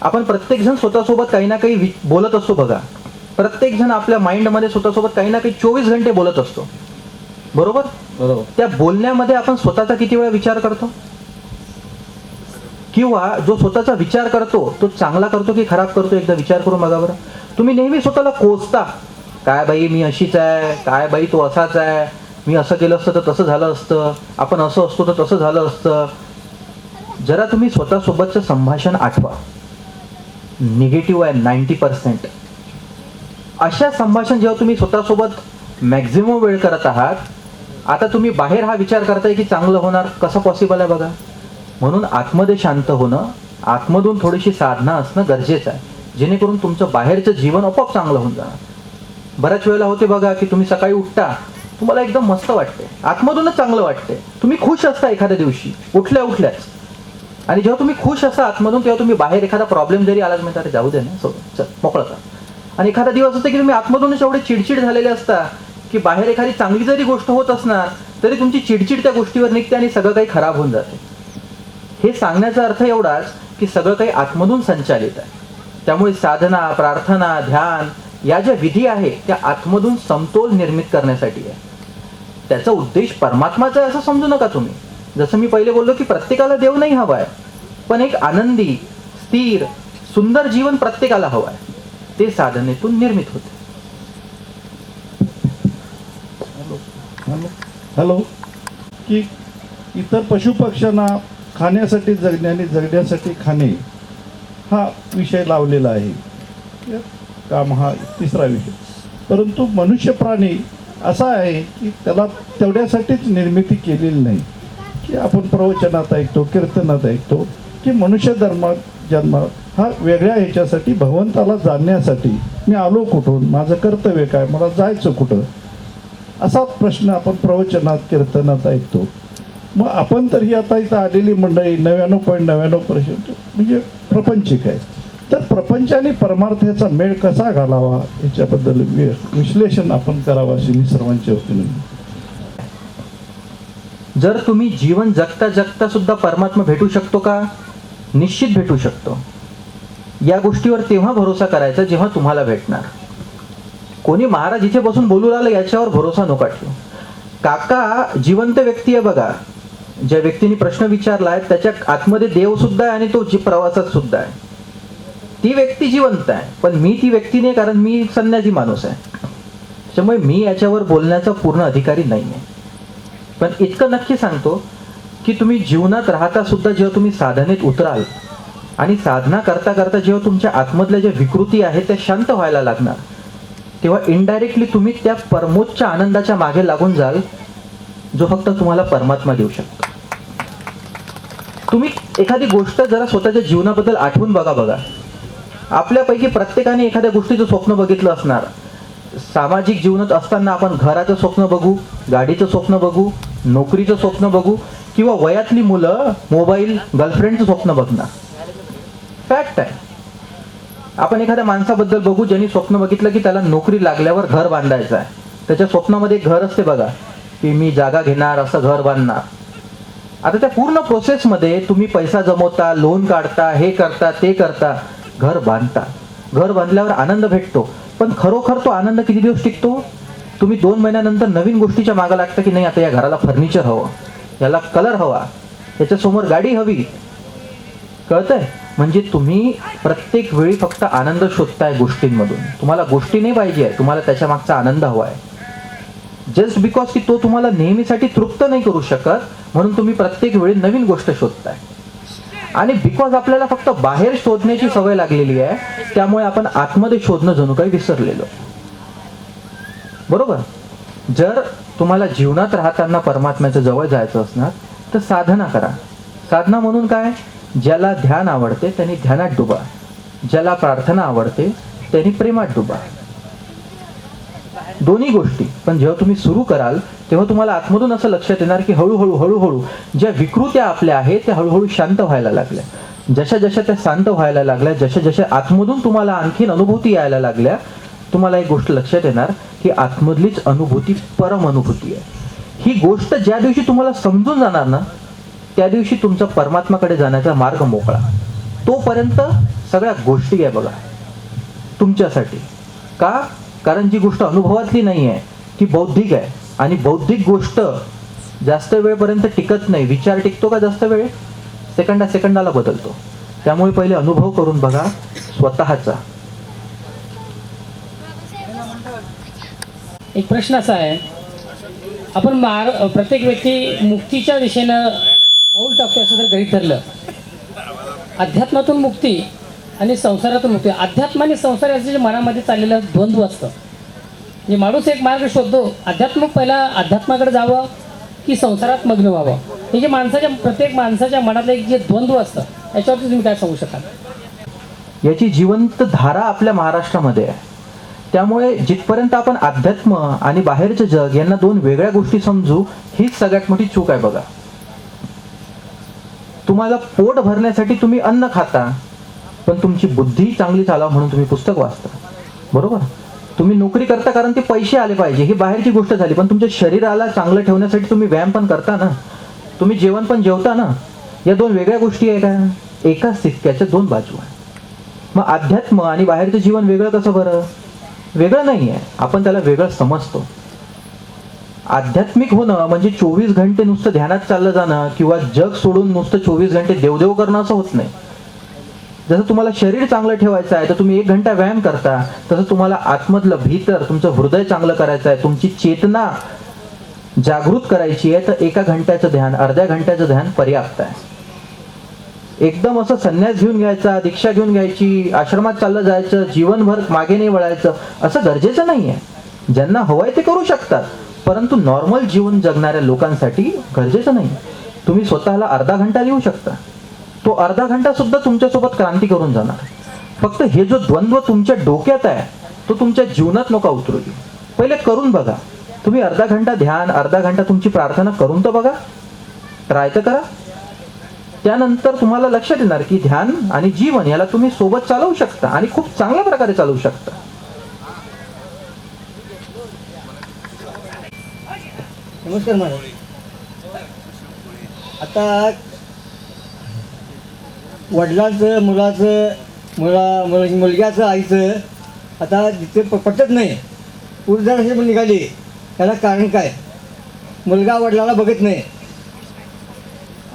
आपण प्रत्येकजण स्वतःसोबत काही ना काही बोलत असतो. बघा, प्रत्येकजण आपल्या माइंडमध्ये स्वतःसोबत काही ना काही 24 घंटे बोलत असतो. बरोबर. त्या बोलण्यामध्ये आपण स्वतःचा किती वेळा विचार करतो, किंवा जो स्वतःचा विचार करतो तो चांगला करतो की खराब करतो, एकदा विचार करून बघा बरं. तुम्ही नेहमी स्वतःला कोसता, काय बाई मी अशीच आहे, काय बाई तो असाच आहे, मी असं केलं असतं तर तसं झालं असतं, आपण असं असतो तर तसं झालं असतं. जरा तुम्ही स्वतःसोबतचं संभाषण आठवा. निगेटिव्ह आहे 90%. अशा संभाषण जेव्हा तुम्ही स्वतःसोबत मॅक्झिमम वेळ करत आहात, आता तुम्ही बाहेर हा विचार करताय की चांगलं होणार, कसं पॉसिबल आहे बघा. म्हणून आतमध्ये शांत होणं, आतमधून थोडीशी साधना असणं गरजेचं आहे, जेणेकरून तुमचं बाहेरचं जीवन आपोआप चांगलं होऊन जाणार. बऱ्याच वेळेला होते बघा की तुम्ही सकाळी उठता, तुम्हाला एकदम मस्त वाटते, आतमधूनच चांगलं वाटते, तुम्ही खुश असता एखाद्या दिवशी उठल्याच, आणि जेव्हा तुम्ही खुश असा आतमधून, तेव्हा तुम्ही बाहेर एखादा प्रॉब्लेम जरी आला तुम्ही अरे जाऊ दे ना, सोडून चल मोकळं कर. आणि एखादा दिवस असतो की तुम्ही आतमधूनच एवढे चिडचिड झालेले असता की बाहेर एखादी चांगली जरी गोष्ट होत असणार तरी तुमची चिडचिड त्या गोष्टीवर निघते आणि सगळं काही खराब होऊन जाते. हे सांगण्याचा अर्थ एवढाच की सगळं काही आतमधून संचालित आहे. त्यामुळे साधना, प्रार्थना, ध्यान या ज्या विधी आहेत त्या आतमधून समतोल निर्मित करण्यासाठी आहे. त्याचा उद्देश परमात्माचा आहे असं समजू नका तुम्ही. जसं मी पहिले बोललो की प्रत्येकाला देव नाही हवाय, पण एक आनंदी, स्थिर, सुंदर जीवन प्रत्येकाला हवं आहे. ते साधनेतून निर्मित होते. हॅलो. की इतर पशुपक्ष्यांना खाण्यासाठी जगणे आणि जगण्यासाठी खाणे हा विषय लावलेला आहे. काम हा तिसरा विषय. परंतु मनुष्य प्राणी असा आहे की त्याला तेवढ्यासाठीच निर्मिती केलेली नाही. की आपण प्रवचनात ऐकतो, कीर्तनात ऐकतो की मनुष्य जन्म हा वेगळ्या ह्याच्यासाठी, भगवंताला जाणण्यासाठी. मी आलो कुठून, माझं कर्तव्य काय, मला जायचं कुठं, असा प्रश्न आपण प्रवचनात, कीर्तनात ऐकतो. मग आपण तर ही आता इथं आलेली मंडळी 99.99% म्हणजे प्रपंचिक आहे. तर प्रपंच आणि परमार्थाचा मेळ कसा घालावा याच्याबद्दल विश्लेषण आपण करावं अशी मी सर्वांच्या वतीने. जर तुम्ही जीवन जगता जगता सुद्धा परमात्मा भेटू शकतो का? निश्चित भेटू शकतो. या गोष्टीवर तेव्हा भरोसा करायचा जेव्हा तुम्हाला भेटणार. कोणी महाराज इथे बसून बोलू लागलं याच्यावर भरोसा नका ठेवू. काका जिवंत व्यक्ती आहे बघा. ज्या व्यक्तीने प्रश्न विचारलाय त्याच्या आतमध्ये देव सुद्धा आहे आणि तो प्रवासात सुद्धा आहे. ती व्यक्ती जिवंत आहे, पण मी ती व्यक्ती नाही, कारण मी संन्यासी माणूस आहे. त्यामुळे मी याच्यावर बोलण्याचा पूर्ण अधिकारी नाही आहे. पण इतकं नक्की सांगतो की तुम्ही जीवनात राहता सुद्धा जेव्हा तुम्ही साधनेत उतराल आणि साधना करता करता जेव्हा तुमच्या आतमधल्या ज्या विकृती आहेत त्या शांत व्हायला लागणार, तेव्हा इनडायरेक्टली तुम्ही त्या परमोच्च आनंदाच्या मागे लागून जाल जो फक्त तुम्हाला परमात्मा देऊ शकतो. तुम्ही एखादी गोष्ट जरा स्वतःच्या जीवनाबद्दल आठवून बघा. आपल्यापैकी प्रत्येकाने एखाद्या गोष्टीचं स्वप्न बघितलं असणार. सामाजिक जीवनात असताना आपण घराचं स्वप्न बघू, गाडीचं स्वप्न बघू, नोकरीचं स्वप्न बघू, किंवा वयातली मुलं मोबाईल, गर्लफ्रेंडचं स्वप्न बघणार. फॅक्ट आहे. आपण एखाद्या माणसाबद्दल बघू ज्यांनी स्वप्न बघितलं की त्याला नोकरी लागल्यावर घर बांधायचं आहे. त्याच्या स्वप्नामध्ये एक घर असते बघा, की मी जागा घेणार, असं घर बांधणार. आता त्या पूर्ण प्रोसेसमध्ये तुम्ही पैसा जमवता, लोन काढता, हे करता, ते करता, घर बांधता. घर बांधल्यावर आनंद भेटतो, पण खरोखर तो आनंद किती दिवस टिकतो? तुम्ही 2 महिन्यानंतर नवीन गोष्टीच्या मागे लागता की नाही, आता या घराला फर्निचर हवं, याला कलर हवा, याच्यासमोर गाडी हवी. कळतंय? म्हणजे तुम्ही प्रत्येक वेळी फक्त आनंद शोधताय गोष्टींमधून. तुम्हाला गोष्टी नाही पाहिजे, तुम्हाला त्याच्या मागचा आनंद हवा आहे. जस्ट बिकॉज की तो तुम्हाला नेहमीसाठी तृप्त नाही करू शकत, म्हणून तुम्ही प्रत्येक वेळी नवीन गोष्ट शोधताय. आणि बिकॉज आपल्याला फक्त बाहेर शोधण्याची सवय लागलेली आहे, त्यामुळे आपण आतमध्ये शोधणं जणू काही विसरलेलो. बरोबर? जर तुम्हाला जीवनात राहताना परमात्म्याच्या जवळ जायचं असणार तर साधना करा. साधना म्हणून काय? ज्याला ध्यान आवडते त्यांनी ध्यानात डुबा, ज्याला प्रार्थना आवडते त्यांनी प्रेमात डुबा. दोन्ही गोष्टी. पण जेव्हा तुम्ही सुरू कराल तेव्हा तुम्हाला आतमधून असं लक्षात येणार की हळूहळू ज्या विकृत्या आपल्या आहेत त्या हळूहळू शांत व्हायला लागल्या. जशा जशा त्या शांत व्हायला लागल्या, जशा जशा आतमधून तुम्हाला आणखीन अनुभूती यायला लागल्या, तुम्हाला एक गोष्ट लक्षात येणार की आतमधलीच अनुभूती परम अनुभूती आहे. ही गोष्ट ज्या दिवशी तुम्हाला समजून जाणार ना, त्या दिवशी तुमचा परमात्माकडे जाण्याचा मार्ग मोकळा. तोपर्यंत सगळ्या गोष्टी आहे बघा तुमच्यासाठी. का? कारण जी गोष्ट अनुभवातली नाही आहे ती बौद्धिक आहे, आणि बौद्धिक गोष्ट जास्त वेळपर्यंत टिकत नाही. विचार टिकतो का जास्त वेळ? सेकंदाला बदलतो. त्यामुळे पहिले अनुभव करून बघा स्वतःचा. एक प्रश्न असा आहे, आपण प्रत्येक व्यक्ती मुक्तीच्या दिशेनं पाऊल टाकतो असं जर गृहीत धरलं, अध्यात्मातून मुक्ती आणि संसारातून मुक्ती. अध्यात्म आणि संसार याचं जे मनामध्ये चाललेलं द्वंद्व असतं, म्हणजे माणूस एक मार्ग शोधतो, अध्यात्मक पहिला अध्यात्माकडे जावं की संसारात मग्न व्हावं, हे जे प्रत्येक माणसाच्या मनातलं एक जे द्वंद्व असतं याच्यावरती तुम्ही काय सांगू शकाल? याची जिवंत धारा आपल्या महाराष्ट्रामध्ये आहे. त्यामुळे जिथपर्यंत आपण अध्यात्म आणि बाहेरचं जग यांना 2 वेगळ्या गोष्टी समजू, हीच सगळ्यात मोठी चूक आहे बघा. तुम्हाला पोट भरण्यासाठी तुम्ही अन्न खाता, पण तुमची बुद्धी चांगली चालावं म्हणून तुम्ही पुस्तक वाचता, बरोबर? तुम्ही नोकरी करता कारण ते पैसे आले पाहिजे, ही बाहेरची गोष्ट झाली. पण तुमच्या शरीराला चांगलं ठेवण्यासाठी तुम्ही व्यायाम पण करता ना, तुम्ही जेवण पण जेवता ना. या दोन वेगळ्या गोष्टी आहे का? एकाच सिक्क्याच्या दोन बाजू आहे. मग अध्यात्म आणि बाहेरचं जीवन वेगळं कसं बरं? वेगळं नाही आहे, आपण त्याला वेगळं समजतो. आध्यात्मिक होणं म्हणजे 24 घंटे नुसतं ध्यानात चाललं जाणं किंवा जग सोडून नुसतं 24 घंटे देवदेव करणं असं होत नाही. जसं तुम्हाला शरीर चांगलं ठेवायचं आहे तर तुम्ही 1 घंटा व्यायाम करता, तसं तुम्हाला आतमधलं भीतर तुमचं हृदय चांगलं करायचं आहे, तुमची चेतना जागृत करायची आहे, तर 1 घंट्याचं ध्यान, अर्ध्या घंट्याचं ध्यान पर्याप्त आहे. एकदम असं संन्यास घेऊन घ्यायचा, दीक्षा घेऊन घ्यायची, आश्रमात चाललं जायचं, जीवनभर मागे नाही वळायचं असं गरजेचं नाही आहे. ज्यांना हवंय ते करू शकतात, परंतु नॉर्मल जीवन जगणाऱ्या लोकांसाठी गरजेचं नाही. तुम्ही स्वतःला अर्धा घंटा देऊ शकता, तो अर्धा घंटा सुद्धा तुमच्यासोबत क्रांती करून जाणार. फक्त हे जो द्वंद्व तुमच्या डोक्यात आहे तो तुमच्या जीवनात नका उतरू देऊ. पहिले करून बघा. तुम्ही अर्धा घंटा ध्यान, अर्धा घंटा तुमची प्रार्थना करून तर बघा, ट्राय तर करा. त्यानंतर तुम्हाला लक्षात येणार की ध्यान आणि जीवन याला तुम्ही सोबत चालवू शकता आणि खूप चांगल्या प्रकारे चालवू शकता. नमस्कार मॅडम. आता वडिलांचं मुलग्याचं आईचं आता जिथे पटत नाही, ऊर्जा निघाली, त्याला कारण काय? मुलगा वडिलाला बघत नाही,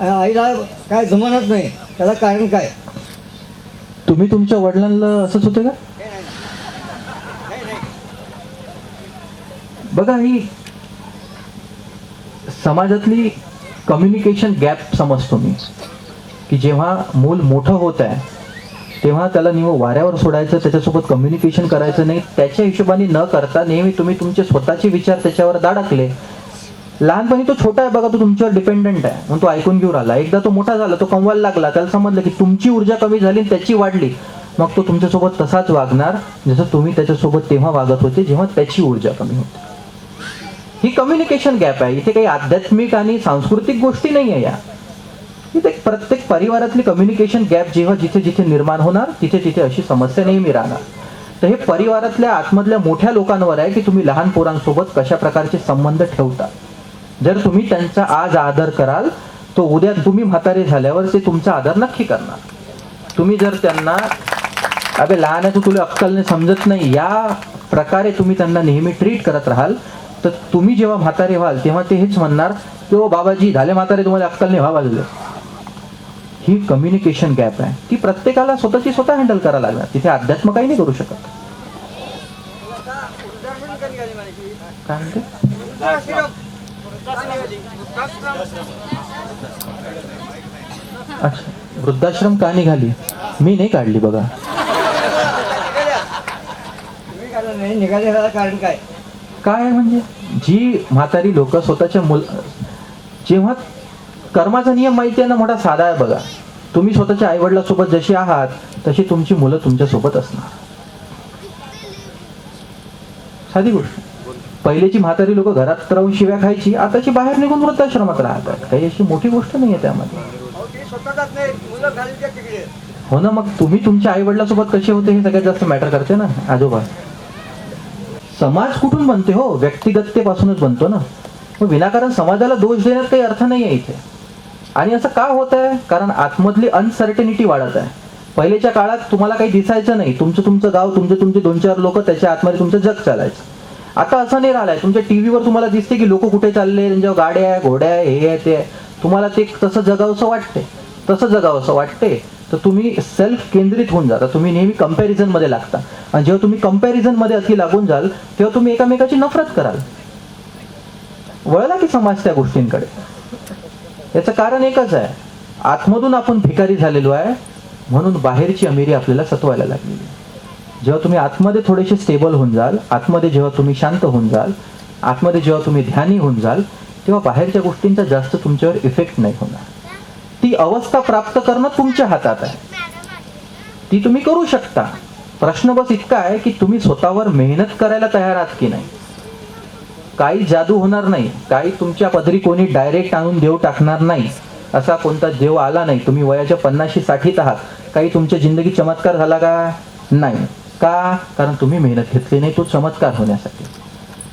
आईला काय जमत नाही, त्याला कारण काय? तुम्ही तुमच्या वडिलांना असंच होते का? बघा, ही समाजातली कम्युनिकेशन गॅप समजतो मी, की जेव्हा मूल मोठं होत आहे तेव्हा त्याला निव्वळ वाऱ्यावर सोडायचं, त्याच्यासोबत कम्युनिकेशन करायचं नाही, त्याच्या हिशोबाने न करता नेहमी तुम्ही तुमचे स्वतःचे विचार त्याच्यावर दाडकले. लहानपणी तो छोटा आहे बघा, तो तुमच्यावर डिपेंडंट आहे म्हणून तो ऐकून घेऊ राहिला. एकदा तो मोठा झाला, तो कमवायला लागला, त्याला समजलं की तुमची ऊर्जा कमी झाली आणि त्याची वाढली, मग तो तुमच्यासोबत तसाच वागणार जसं तुम्ही त्याच्यासोबत तेव्हा वागत होते जेव्हा त्याची ऊर्जा कमी होती. ही कम्युनिकेशन गॅप आहे. इथे काही आध्यात्मिक आणि सांस्कृतिक गोष्टी नाही आहे या. इथे प्रत्येक परिवारातली कम्युनिकेशन गॅप जेव्हा जिथे जिथे निर्माण होणार तिथे तिथे अशी समस्या नेहमी राहणार. तर हे परिवारातल्या आतमधल्या मोठ्या लोकांवर आहे की तुम्ही लहान पोरांसोबत कशा प्रकारचे संबंध ठेवता. जर तुम्ही त्यांचा आज आदर कराल तो उद्या तुम्ही म्हातारे झाल्यावर ते तुमचा आदर नक्की करणार. तुम्ही जर त्यांना अबे लहान आहे, तुला अक्कलने समजत नाही, या प्रकारे तुम्ही त्यांना नेहमी ट्रीट करत राहाल, तर तुम्ही जेव्हा म्हातारे व्हाल तेव्हा ते हेच म्हणणार की ओ बाबाजी झाले म्हातारे, तुम्हाला अक्कलने व्हा बाजूला. ही कम्युनिकेशन गॅप आहे, ती प्रत्येकाला स्वतःची स्वतः हँडल करायला लागणार. तिथे अध्यात्म काही नाही करू शकत. काय म्हणते? अच्छा, वृद्धाश्रम का निघाली? मी नाही काढली बघा. निघाले कारण काय? काय म्हणजे जी म्हातारी लोक स्वतःच्या जेव्हा कर्माचा नियम माहिती आहे ना, मोठा साधा आहे बघा. तुम्ही स्वतःच्या आईवडिलांसोबत जशी आहात तशी तुमची मुलं तुमच्यासोबत असणार. साधी गोष्ट. पहिलेची म्हातारी लोक घरात राहून शिव्या खायची, आताची बाहेर निघून वृद्धाश्रमात राहतात. काही अशी मोठी गोष्ट नाही आहे त्यामध्ये. हो ना, मग तुम्ही तुमच्या आई वडिलांसोबत कसे होते हे सगळ्यात जास्त मॅटर करते ना. आजोबा, समाज कुठून बनते? हो, व्यक्तिगततेपासूनच बनतो ना. मग विनाकारण समाजाला दोष देण्यात काही अर्थ नाही आहे इथे. आणि असं का होत आहे? कारण आतमधली अनसर्टेनिटी वाढत आहे. पहिलेच्या काळात तुम्हाला काही दिसायचं नाही, तुमचं गाव, तुमचे 2-4 लोक, त्याच्या आतमध्ये तुमचं जग चालायचं. आता असं नाही राहिलंय. तुमच्या टीव्हीवर तुम्हाला दिसते की लोक कुठे चालले, त्यांच्यावर गाड्या आहे, घोड्या आहे, हे आहे, ते आहे. तुम्हाला ते तसं जगावंसं वाटते, तर तुम्ही सेल्फ केंद्रित होऊन जाता. तुम्ही नेहमी कंपॅरिझन मध्ये लागता, आणि जेव्हा तुम्ही कंपॅरिझन मध्ये अति लागून जाल तेव्हा तुम्ही एकामेकाची नफरत कराल. वळला की समाज त्या गोष्टींकडे. याचं कारण एकच आहे, आतमधून आपण भिकारी झालेलो आहे म्हणून बाहेरची अमिरी आपल्याला सतवायला लागलेली. जेव्हा तुम्ही आतमध्ये थोडेसे स्टेबल होऊन जाल, आतमध्ये जेव्हा तुम्ही शांत होऊन जाल, आतमध्ये जेव्हा तुम्ही ध्यानी होऊन जाल, तेव्हा बाहेरच्या गोष्टींचा जास्त तुमच्यावर इफेक्ट नाही होणार. ती अवस्था प्राप्त करणं तुमच्या हातात आहे, ती तुम्ही करू शकता. प्रश्न बस इतका आहे की तुम्ही स्वतःवर मेहनत करायला तयार आहात की नाही. काही जादू होणार नाही, काही तुमच्या पदरी कोणी डायरेक्ट आणून देव टाकणार नाही. असा कोणता देव आला नाही. तुम्ही वयाच्या 50-60 आहात, काही तुमच्या जिंदगीत चमत्कार झाला का? नाही. का? कारण तुम्ही मेहनत घेतली नाही तो चमत्कार होण्यासाठी.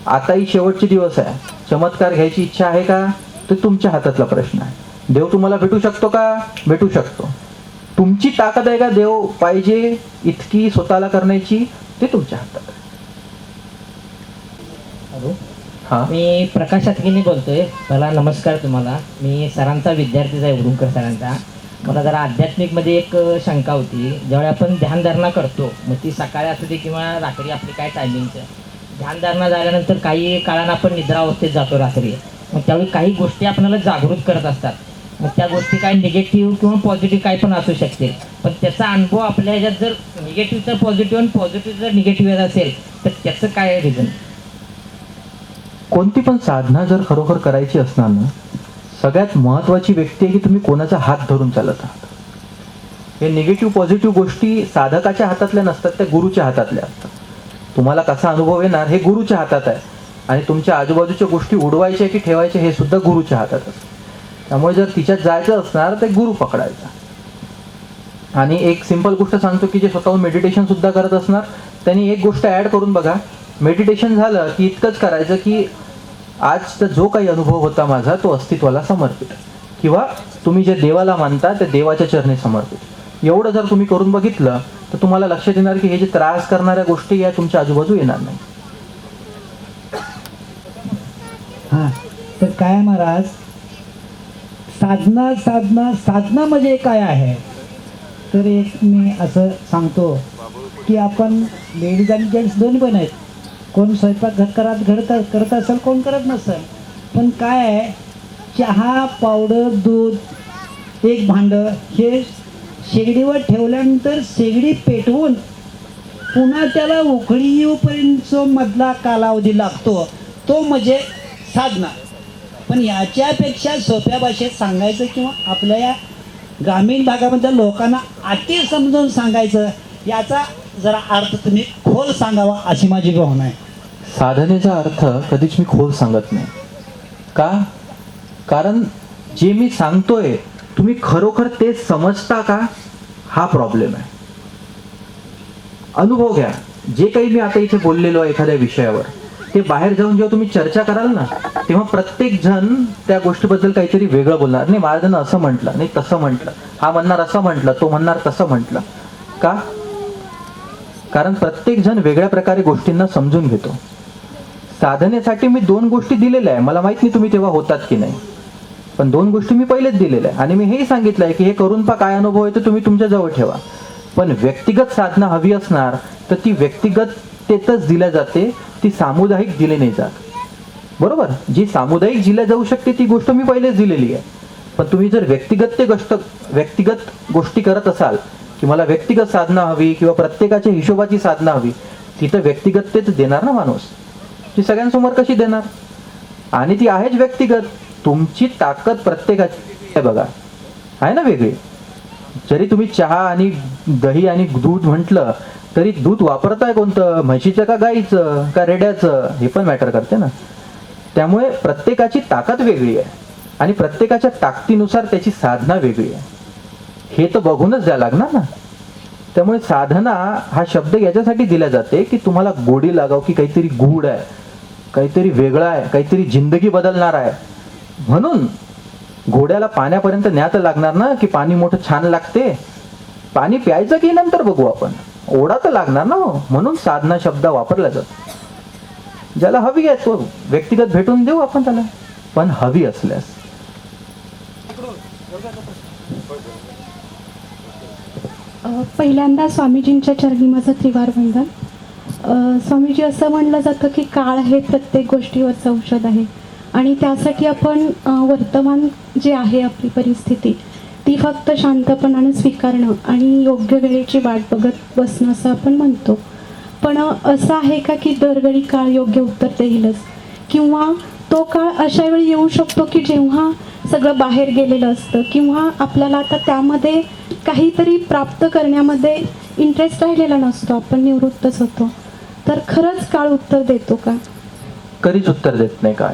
आताही शेवटचे दिवस आहे, चमत्कार घ्यायची इच्छा आहे का? तो तुमच्या हातातला प्रश्न आहे. देव तुम्हाला भेटू शकतो का? भेटू शकतो. तुमची ताकद आहे का देव पाहिजे इतकी स्वतःला करण्याची? ते तुमच्या हातात आहे. हॅलो, हा, मी प्रकाश अतकिनी बोलतोय. मला नमस्कार तुम्हाला. मी सरांचा विद्यार्थीच आहे, उरुमकर सरांचा. मला जरा आध्यात्मिकमध्ये एक शंका होती. ज्यावेळी आपण ध्यानधारणा करतो, मग ती सकाळी असू दे किंवा रात्री, आपली काय टायमिंगचं ध्यानधारणा झाल्यानंतर काही काळानं आपण निद्रावस्थेत जातो रात्री. मग त्यावेळी काही गोष्टी आपल्याला जागृत करत असतात. मग त्या गोष्टी काय निगेटिव्ह किंवा पॉझिटिव्ह काय पण असू शकतील. पण त्याचा अनुभव आपल्या ह्याच्यात जर निगेटिव्हचा पॉझिटिव्ह आणि पॉझिटिव्ह जर निगेटिव्ह असेल तर त्याचं काय रिझन? कोणती पण साधना जर खरोखर करायची असणार ना, सगळ्यात महत्त्वाची व्यक्ती आहे की तुम्ही कोणाचा हात धरून चालत आहात. हे निगेटिव्ह पॉझिटिव्ह गोष्टी साधकाच्या हातातल्या नसतात, त्या गुरुच्या हातातल्या असतात. तुम्हाला कसा अनुभव येणार हे गुरुच्या हातात आहे. आणि तुमच्या आजूबाजूच्या गोष्टी उडवायच्या की ठेवायच्या हे सुद्धा गुरुच्या हातात असतं. त्यामुळे जर तिच्यात जायचं असणार तर गुरु पकडायचा. आणि एक सिंपल गोष्ट सांगतो की जे स्वतःहून मेडिटेशन सुद्धा करत असणार त्यांनी एक गोष्ट ॲड करून बघा. मेडिटेशन झालं की इतकंच करायचं की आजचा जो काही अनुभव होता माझा तो अस्तित्वाला समर्पित, किंवा तुम्ही जे देवाला मानता त्या देवाच्या चरणी समर्पित. एवढं जर तुम्ही करून बघितलं तर तुम्हाला लक्षात येणार की हे जे त्रास करणाऱ्या गोष्टी या तुमच्या आजूबाजू येणार नाही. हां, तर काय महाराज, साधना साधना साधना म्हणजे काय आहे? तर एक मी असं सांगतो की आपण लेडीज आणि जेंट्स दोन्ही पण आहेत. कोण स्वयंपाक करत असेल, कोण करत नसेल. पण काय आहे, चहा, पावडर, दूध, एक भांडं हे शेगडीवर ठेवल्यानंतर शेगडी पेटवून पुन्हा त्याला उकळी येऊपर्यंत मधला कालावधी लागतो, तो म्हणजे साधना. पण याच्यापेक्षा सोप्या भाषेत सांगायचं किंवा आपल्या या ग्रामीण भागामध्ये लोकांना अति समजून सांगायचं, याचा जरा अर्थ तुम्ही खोल सांगावा अशी माझी भावना आहे. साधनेचा अर्थ कधीच मी खोल सांगत नाही. का? कारण जे मी सांगतोय तुम्ही खरोखर ते समजता का? हा प्रॉब्लेम आहे. अनुभव घ्या. जे काही मी आता इथे बोललेलो आहे एखाद्या विषयावर, ते बाहेर जाऊन जेव्हा तुम्ही चर्चा कराल ना, तेव्हा प्रत्येक जण त्या गोष्टीबद्दल काहीतरी वेगळं बोलणार. नाही, महाराजांना असं म्हटलं, नाही तसं म्हटलं, हा म्हणणार असं म्हटलं, तो म्हणणार तसं म्हटलं. का? कारण प्रत्येक जण वेगळ्या प्रकारे गोष्टींना समजून घेतो. साधनेसाठी मी 2 गोष्टी दिलेल्या आहे. मला माहित नाही तुम्ही तेव्हा होतात की नाही, पण 2 गोष्टी मी पहिलेच दिलेल्या आहे. आणि मी हेही सांगितलं आहे की हे करून पहा काय अनुभव आहे तर तुम्ही तुमच्या जवळ ठेवा. पण व्यक्तिगत साधना हवी असणार तर ती व्यक्तिगततेतच दिल्या जाते, ती सामुदायिक दिली नाही जात. बरोबर? जी सामुदायिक दिल्या जाऊ शकते ती गोष्ट मी पहिलेच दिलेली आहे. पण तुम्ही जर व्यक्तिगत गोष्टी करत असाल की मला व्यक्तिगत साधना हवी किंवा प्रत्येकाच्या हिशोबाची साधना हवी, तिथं व्यक्तिगततेच देणार ना माणूस. ती सगळ्यांसमोर कशी देणार? आणि ती आहेच व्यक्तिगत. तुमची ताकद प्रत्येकाची आहे बघा, आहे ना वेगळी. जरी तुम्ही चहा आणि दही आणि दूध म्हटलं तरी दूध वापरताय कोणतं, म्हशीचं का गाईचं का रेड्याचं, हे पण मॅटर करते ना. त्यामुळे प्रत्येकाची ताकद वेगळी आहे आणि प्रत्येकाच्या ताकदीनुसार त्याची साधना वेगळी आहे. हे तर बघूनच द्यावं लागणार ना. त्यामुळे साधना हा शब्द याच्यासाठी दिला जाते की तुम्हाला गोडी लागाव की काहीतरी गूढ आहे, काहीतरी वेगळं आहे, काहीतरी जिंदगी बदलणार आहे. म्हणून घोड्याला पाण्यापर्यंत न्यात लागणार ना की पाणी मोठं छान लागते, पाणी प्यायचं की नंतर बघू आपण, ओढा तर लागणार ना. म्हणून साधना शब्द वापरला जातो. ज्याला हवी आहे तो व्यक्तिगत भेटून देऊ आपण त्याला, पण हवी असल्यास. पहिल्यांदा स्वामीजींच्या चरणी माझं त्रिवार वंदन. स्वामीजी असं म्हणलं जातं की काळ हे प्रत्येक गोष्टीवरचं औषध आहे आणि त्यासाठी आपण वर्तमान जे आहे आपली परिस्थिती ती फक्त शांतपणाने स्वीकारणं आणि योग्य वेळेची वाट बघत बसणं असं आपण म्हणतो. पण असं आहे का की दरवेळी काळ योग्य उत्तर देईलच, किंवा तो काळ अशा वेळी येऊ शकतो की जेव्हा सगळं बाहेर गेलेलं असतं किंवा आपल्याला आता त्यामध्ये काहीतरी प्राप्त करण्यामध्ये इंटरेस्ट राहिलेला नसतो, आपण निवृत्तच होतो. तर खरंच काळ उत्तर देतो का? कधीच उत्तर देत नाही काळ.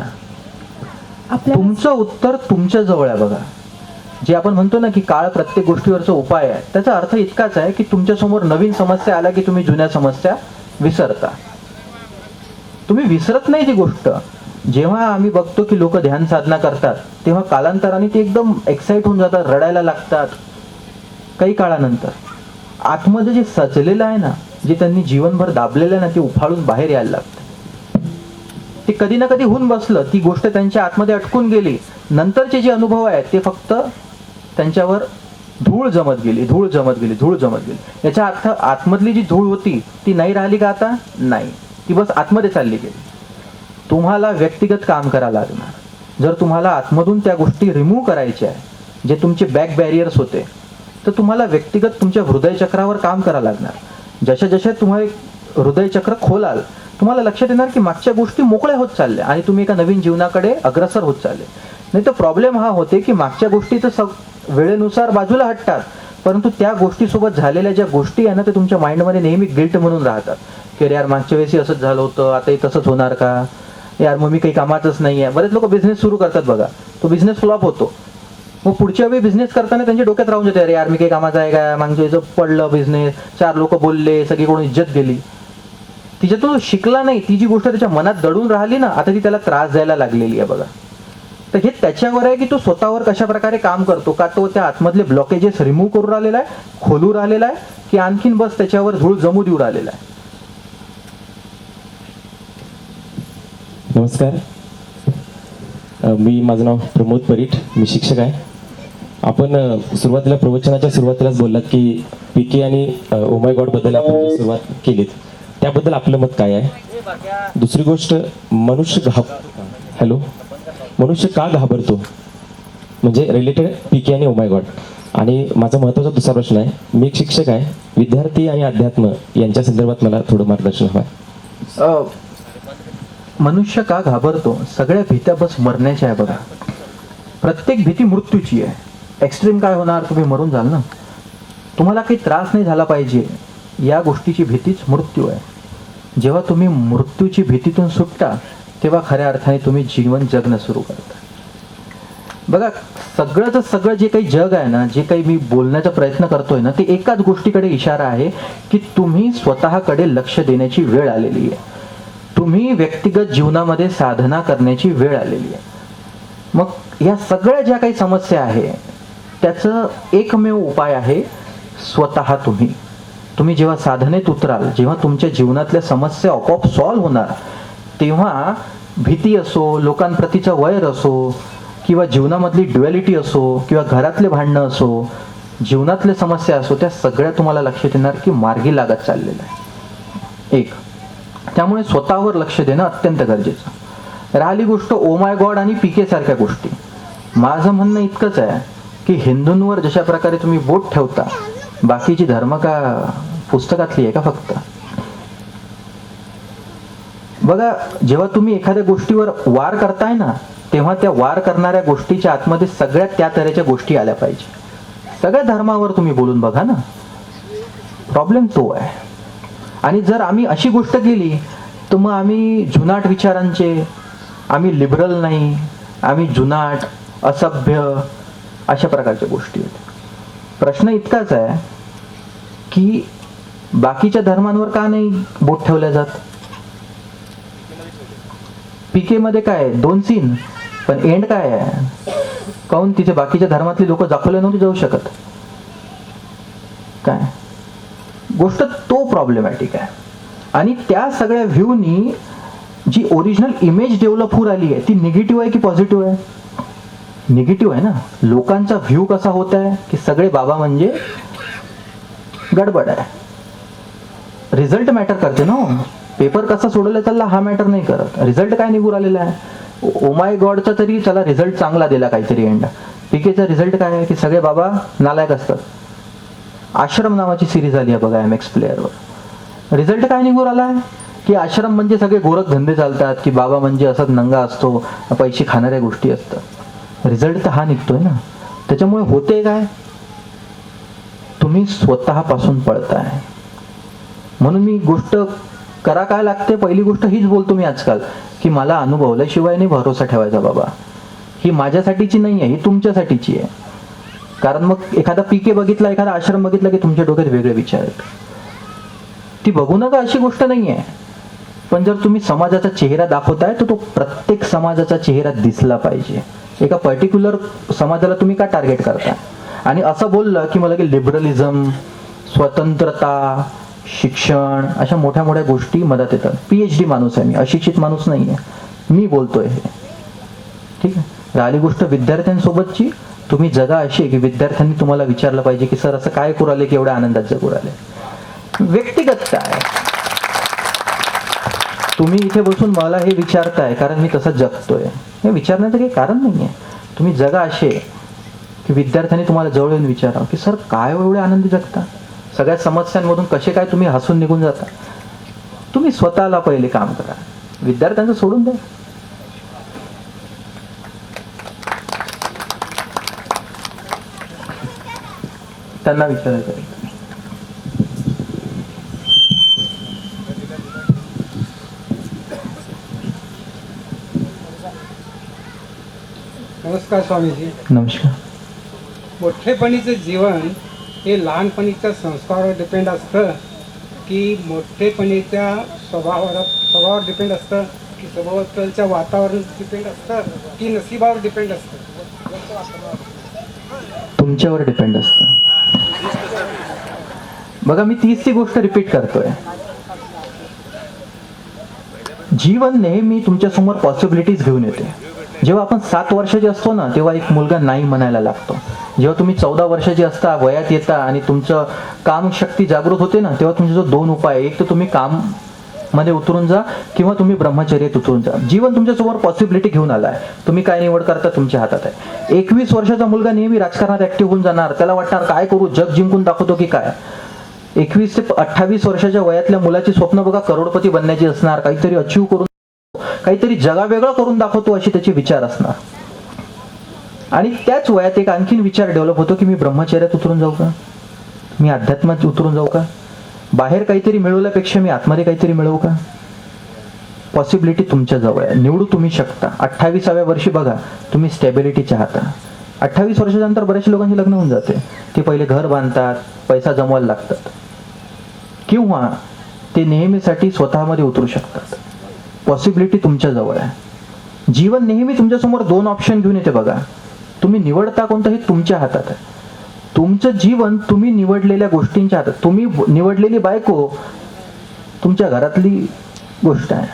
आपल्याला तुमचं उत्तर तुमच्या जवळ आहे बघा. जे आपण म्हणतो ना की काळ प्रत्येक गोष्टीवरचा उपाय आहे, त्याचा अर्थ इतकाच आहे की तुमच्यासमोर नवीन समस्या आल्या की तुम्ही जुन्या समस्या विसरता. तुम्ही विसरत नाही ती गोष्ट. जेव्हा आम्ही बघतो की लोक ध्यान साधना करतात तेव्हा कालांतराने ते एकदम एक्साइट होऊन जातात, रडायला लागतात. काही काळानंतर आतमध्ये जे सचलेलं आहे ना, जे त्यांनी जीवनभर दाबलेलं आहे ना, ते उफाळून बाहेर यायला लागतं. ते कधी ना कधी होऊन बसलं, ती गोष्ट त्यांच्या आतमध्ये अटकून गेली. नंतरचे जे अनुभव आहेत ते फक्त त्यांच्यावर धूळ जमत गेली, धूळ जमत गेली, धूळ जमत गेली. याचा अर्थ आतमधली जी धूळ होती ती नाही राहिली का आता? नाही, ती बस आतमध्ये चालली गेली. तुम्हाला व्यक्तिगत काम करायला लागणार. जर तुम्हाला आतमधून त्या गोष्टी रिमूव्ह करायच्या आहे, जे तुमचे बॅक बॅरियर्स होते, तर तुम्हाला व्यक्तिगत तुमच्या हृदयचक्रावर काम करायला लागणार. जशा जशा तुम्हाला हृदयचक्र खोलाल, तुम्हाला लक्षात येणार की मागच्या गोष्टी मोकळ्या होत चालल्या आणि तुम्ही एका नवीन जीवनाकडे अग्रसर होत चालले. नाही तर प्रॉब्लेम हा होते की मागच्या गोष्टी तर वेळेनुसार बाजूला हटतात, परंतु त्या गोष्टीसोबत झालेल्या ज्या गोष्टी आहे ना, ते तुमच्या माइंडमध्ये नेहमी गिल्ट म्हणून राहतात की अरे यार मागच्या वेळेस असंच झालं होतं, आताही तसंच होणार का, यार मग मी काही कामातच नाही आहे. बरेच लोक बिझनेस सुरू करतात बघा, तो बिझनेस फ्लॉप होतो. मग पुढच्या वेळी बिझनेस करताना त्यांच्या डोक्यात राहून जाते, अरे यार मी काही कामाचा आहे का, मागच्या वेळेस पडलं बिझनेस, 4 लोक बोलले, सगळीकडून इज्जत गेली. तिच्यातून तो शिकला नाही, ती जी गोष्ट त्याच्या मनात दडून राहिली ना, आता ती त्याला त्रास द्यायला लागलेली आहे बघा. तर हे त्याच्यावर आहे की तो स्वतःवर कशा प्रकारे काम करतो, का तो त्या आतमधले ब्लॉकेजेस रिमूव्ह करून राहिलेला आहे, खोलू राहिलेला आहे, की आणखीन बस त्याच्यावर धूळ जमू देऊ राहिलेला आहे. नमस्कार, माझं नाव प्रमोद परीट, मी शिक्षक आहे. आपण सुरुवातीला प्रवचनाच्या सुरुवातीलाच बोललात की पीके आणि ओ माय गॉड बद्दल आपण सुरुवात केलीत, त्याबद्दल आपलं मत काय आहे? दुसरी गोष्ट, मनुष्य का घाबरतो, म्हणजे रिलेटेड पीके आणि ओ माय गॉड. आणि माझा महत्त्वाचा दुसरा प्रश्न आहे, मी एक शिक्षक आहे, विद्यार्थी आणि अध्यात्म यांच्या संदर्भात मला थोडं मार्गदर्शन हवं आहे. मनुष्य का घाबरतो? सगळ्या भीत्या बस मरण्याच्या आहे बघा. प्रत्येक भीती मृत्यूची आहे. एक्स्ट्रीम काय होणार, तुम्ही मरून जाल ना. तुम्हाला काही त्रास नाही झाला पाहिजे, या गोष्टीची भीतीच मृत्यू आहे. जेव्हा तुम्ही मृत्यूची भीतीतून सुटता तेव्हा खऱ्या अर्थाने तुम्ही जीवन जगणं सुरू करता. बघा, सगळंच सगळं जे काही जग आहे ना, जे काही मी बोलण्याचा प्रयत्न करतोय ना, ते एकाच गोष्टीकडे इशारा आहे की तुम्ही स्वतःकडे लक्ष देण्याची वेळ आलेली आहे. तुम्ही व्यक्तिगत जीवनामध्ये साधना करण्याची वेळ आलेली आहे. मग या सगळ्या ज्या काही समस्या आहे त्याचं एकमेव उपाय आहे स्वतः तुम्ही जेव्हा साधनेत उतराल, जेव्हा तुमच्या जीवनातल्या समस्या आपोआप सॉल्व्ह होणार, तेव्हा भीती असो, लोकांप्रतीचा वैर असो, किंवा जीवनामधली ड्युअलिटी असो, किंवा घरातले भांडणं असो, जीवनातल्या समस्या असो, त्या सगळ्या तुम्हाला लक्षात येणार की मार्गी लागत चाललेलं आहे. एक, त्यामुळे स्वतःवर लक्ष देणं अत्यंत गरजेचं. राहिली गोष्ट ओ माय गॉड आणि पीके सारख्या गोष्टी, माझं म्हणणं इतकंच आहे की हिंदूंवर जशा प्रकारे तुम्ही बोट ठेवता, बाकीची धर्म का पुस्तकातली आहे का फक्त? बघा, जेव्हा तुम्ही एखाद्या गोष्टीवर वार करताय ना, तेव्हा त्या वार करणाऱ्या गोष्टीच्या आतमध्ये सगळ्यात त्या तऱ्हेच्या गोष्टी आल्या पाहिजे. सगळ्या धर्मावर तुम्ही बोलून बघा ना, प्रॉब्लेम तो आहे. आणि जर आम्ही अशी गोष्ट केली तर मग आम्ही जुनाट विचारांचे, आम्ही लिबरल नाही, आम्ही जुनाट, असभ्य, अशा प्रकारच्या गोष्टी आहेत. प्रश्न इतकाच आहे की बाकीच्या धर्मांवर का नाही बोट ठेवल्या जात? पीके मध्ये काय 2 सीन, पण एंड काय आहे? काऊन तिथे बाकीच्या धर्मातली लोक दाखवले नव्हते जाऊ शकत? काय गोष्ट तो प्रॉब्लेमॅटिक आहे. आणि त्या सगळ्या व्ह्यूनी जी ओरिजिनल इमेज डेव्हलप होऊ राहिली आहे ती निगेटिव्ह आहे की पॉझिटिव्ह आहे? निगेटिव्ह आहे ना. लोकांचा व्ह्यू कसा होत आहे की सगळे बाबा म्हणजे गडबड आहे. रिझल्ट मॅटर करते ना. पेपर कसा सोडवला चालला हा मॅटर नाही करत, रिझल्ट काय निघून आलेला आहे. ओ माय गॉडचा तरी चला रिझल्ट चांगला दिला काहीतरी एंड. पीकेचा रिझल्ट काय आहे की सगळे बाबा नालायक असतात. आश्रम नावाची सिरीज आली आहे बघा MX प्लेअरवर. रिझल्ट काय निघून आला आहे की आश्रम म्हणजे सगळे गोरख धंदे चालतात, की बाबा म्हणजे असाच नंगा असतो, पैसे खाणाऱ्या गोष्टी असतात. रिझल्ट तर हा निघतोय ना. त्याच्यामुळे होते काय, तुम्ही स्वतःपासून पळताय. म्हणून मी गोष्ट करा काय लागते, पहिली गोष्ट हीच बोलतो मी आजकाल की मला अनुभवल्याशिवाय नाही भरोसा ठेवायचा बाबा. ही माझ्यासाठीची नाही आहे, ही तुमच्यासाठीची आहे. कारण मग एखादा पीके बघितला, एखादा आश्रम बघितला की तुमच्या डोक्यात वेगळे विचार आहेत. ती बघू नका अशी गोष्ट नाही आहे, पण जर तुम्ही समाजाचा चेहरा दाखवताय तर तो प्रत्येक समाजाचा चेहरा दिसला पाहिजे. एका पर्टिक्युलर समाजाला तुम्ही का टार्गेट करता? आणि असं बोललं की मला की लिबरलिझम, स्वतंत्रता, शिक्षण अशा मोठ्या मोठ्या गोष्टी मदत येतात. PhD माणूस आहे मी, अशिक्षित माणूस नाही आहे, मी बोलतोय हे. ठीक आहे. राहिली गोष्ट विद्यार्थ्यांसोबतची, तुम्ही जगा अशी आहे की विद्यार्थ्यांनी तुम्हाला विचारलं पाहिजे की सर असं काय करू आले की एवढ्या आनंदात जगू आले. व्यक्तिगत काय तुम्ही इथे बसून मला हे विचारताय कारण मी तसं जगतोय, हे विचारण्याचं काही कारण नाही आहे. तुम्ही जगा असे की विद्यार्थ्यांनी तुम्हाला जवळ येऊन विचारावं की सर काय एवढे आनंदी जगता, सगळ्या समस्यांमधून कसे काय तुम्ही हसून निघून जाता. तुम्ही स्वतःला पहिले काम करा, विद्यार्थ्यांचं सोडून द्या. त्यांना विचारायचं. नमस्कार स्वामीजी. नमस्कार. मोठेपणीचं जीवन हे लहानपणीच्या संस्कारावर डिपेंड असतं की मोठेपणीच्या स्वभावावर डिपेंड असतं की सभोवतालच्या वातावरण डिपेंड असतं की नशिबावर डिपेंड असतं? तुमच्यावर डिपेंड असतं. बघा मी तीच ती गोष्ट रिपीट करतोय. जीवन नेहमी तुमच्या समोर पॉसिबिलिटीज घेऊन येते. जेव्हा आपण 7 वर्षाचे असतो ना तेव्हा एक मुलगा नाही म्हणायला लागतो. जेव्हा तुम्ही 14 वर्षाचे असता, वयात येता आणि तुमचं काम शक्ती जागृत होते ना, तेव्हा तुमचे जो 2 उपाय, एक तर तुम्ही काम मध्ये उतरून जा किंवा तुम्ही ब्रह्मचर्यात उतरून जा. जीवन तुमच्यासमोर पॉसिबिलिटी घेऊन आलाय, तुम्ही काय निवड करता तुमच्या हातात आहे. 21 वर्षाचा मुलगा नेहमी राजकारणात ऍक्टिव्ह होऊन जाणार, त्याला वाटणार काय करू, जग जिंकून दाखवतो की काय. 21 ते 28 वर्षाच्या वयातल्या मुलाची स्वप्न बघा करोडपती बनण्याची असणार, काहीतरी अचीव करून, काहीतरी जगावेगळं करून दाखवतो अशी त्याचे विचार असणार. आणि त्याच वयात एक आणखीन विचार डेव्हलप होतो की मी ब्रह्मचर्यात उतरून जाऊ का, मी अध्यात्मात उतरून जाऊ का, बाहेर काहीतरी मिळवल्यापेक्षा मी आतमध्ये काहीतरी मिळवू का. पॉसिबिलिटी तुमच्या जवळ आहे, निवडू तुम्ही शकता. 28व्या वर्षी बघा तुम्ही स्टॅबिलिटी चाहता. 28 वर्षानंतर बऱ्याचशा लोकांचे लग्न होऊन जाते, ते पहिले घर बांधतात, पैसा जमवायला लागतात, किंवा ते नेहमीसाठी स्वतःमध्ये उतरू शकतात. पॉसिबिलिटी तुमच्या जवळ आहे. जीवन नेहमी तुमच्यासमोर 2 ऑप्शन घेऊन येते बघा, तुम्ही निवडता कोणतं हे तुमच्या हातात आहे. तुमचं जीवन तुम्ही निवडलेल्या गोष्टींच्या हातात. तुम्ही निवडलेली बायको तुमच्या घरातली गोष्ट आहे.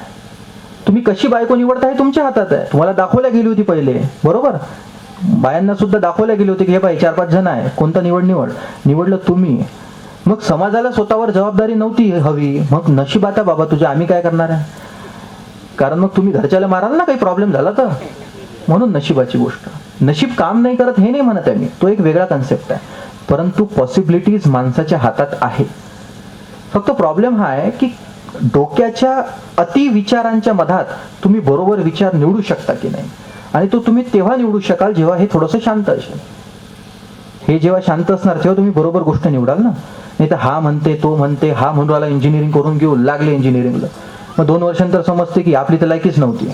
तुम्ही कशी बायको निवडता हे तुमच्या हातात आहे. तुम्हाला दाखवल्या गेली होती पहिले, बरोबर, बायांना सुद्धा दाखवल्या गेली होती की हे बाई 4-5 जण आहे, कोणतं निवडलं तुम्ही. मग समाजाला स्वतःवर जबाबदारी नव्हती हवी, मग नशीब आता बाबा तुझ्या, आम्ही काय करणार आहे. कारण मग तुम्ही घरच्याला माराल ना काही प्रॉब्लेम झाला तर. म्हणून नशिबाची गोष्ट, नशीब काम नाही करत हे नाही म्हणत आहे मी, तो एक वेगळा कन्सेप्ट आहे. परंतु पॉसिबिलिटीज माणसाच्या हातात आहे. फक्त प्रॉब्लेम हा आहे की डोक्याच्या अति विचारांच्या मधात तुम्ही बरोबर विचार निवडू शकता की नाही. आणि तो तुम्ही तेव्हा निवडू शकाल जेव्हा हे थोडंसं शांत असेल. हे जेव्हा शांत असणार तेव्हा तुम्ही बरोबर गोष्ट निवडाल ना. नाही तर हा म्हणते, तो म्हणते, हा म्हणून राहिला इंजिनिअरिंग करून घेऊ लागले इंजिनिअरिंगला, मग 2 वर्षांतर समजते की आपली तर लायकीच नव्हती.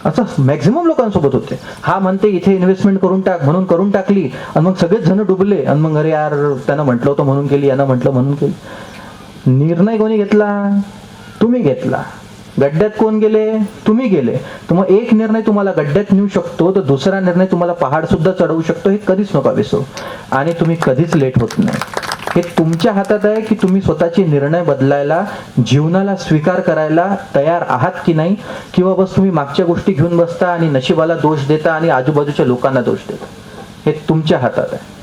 असं मॅक्झिमम लोकांसोबत होते. हा म्हणते इथे इन्व्हेस्टमेंट करून टाक म्हणून करून टाकली, आणि मग सगळेच जण डुबले, आणि मग अरे यार त्यानं म्हटलं होतं म्हणून केली, यानं म्हटलं म्हणून केली. निर्णय कोणी घेतला? तुम्ही घेतला. गड्ड्यात कोण गेले? तुम्ही गेले. तर मग एक निर्णय तुम्हाला गड्ड्यात नेऊ शकतो, तर दुसरा निर्णय तुम्हाला पहाड सुद्धा चढवू शकतो. हे कधीच नका विसरू. आणि तुम्ही कधीच लेट होत नाही. हे तुमच्या हातात आहे की तुम्ही स्वतःचे निर्णय बदलायला, जीवनाला स्वीकार करायला तयार आहात की नाही, किंवा बस तुम्ही मागच्या गोष्टी घेऊन बसता आणि नशिबाला दोष देता आणि आजूबाजूच्या लोकांना दोष देता. हे तुमच्या हातात आहे.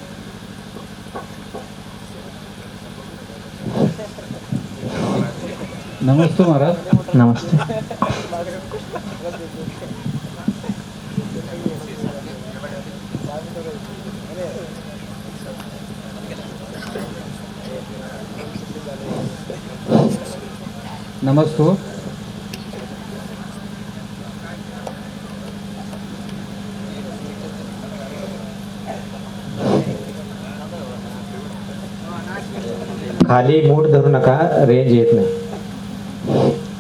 नमस्ते महाराज. नमस्ते. नमस्ते. खाली मूठ धरू नका, रेंज येत नाही.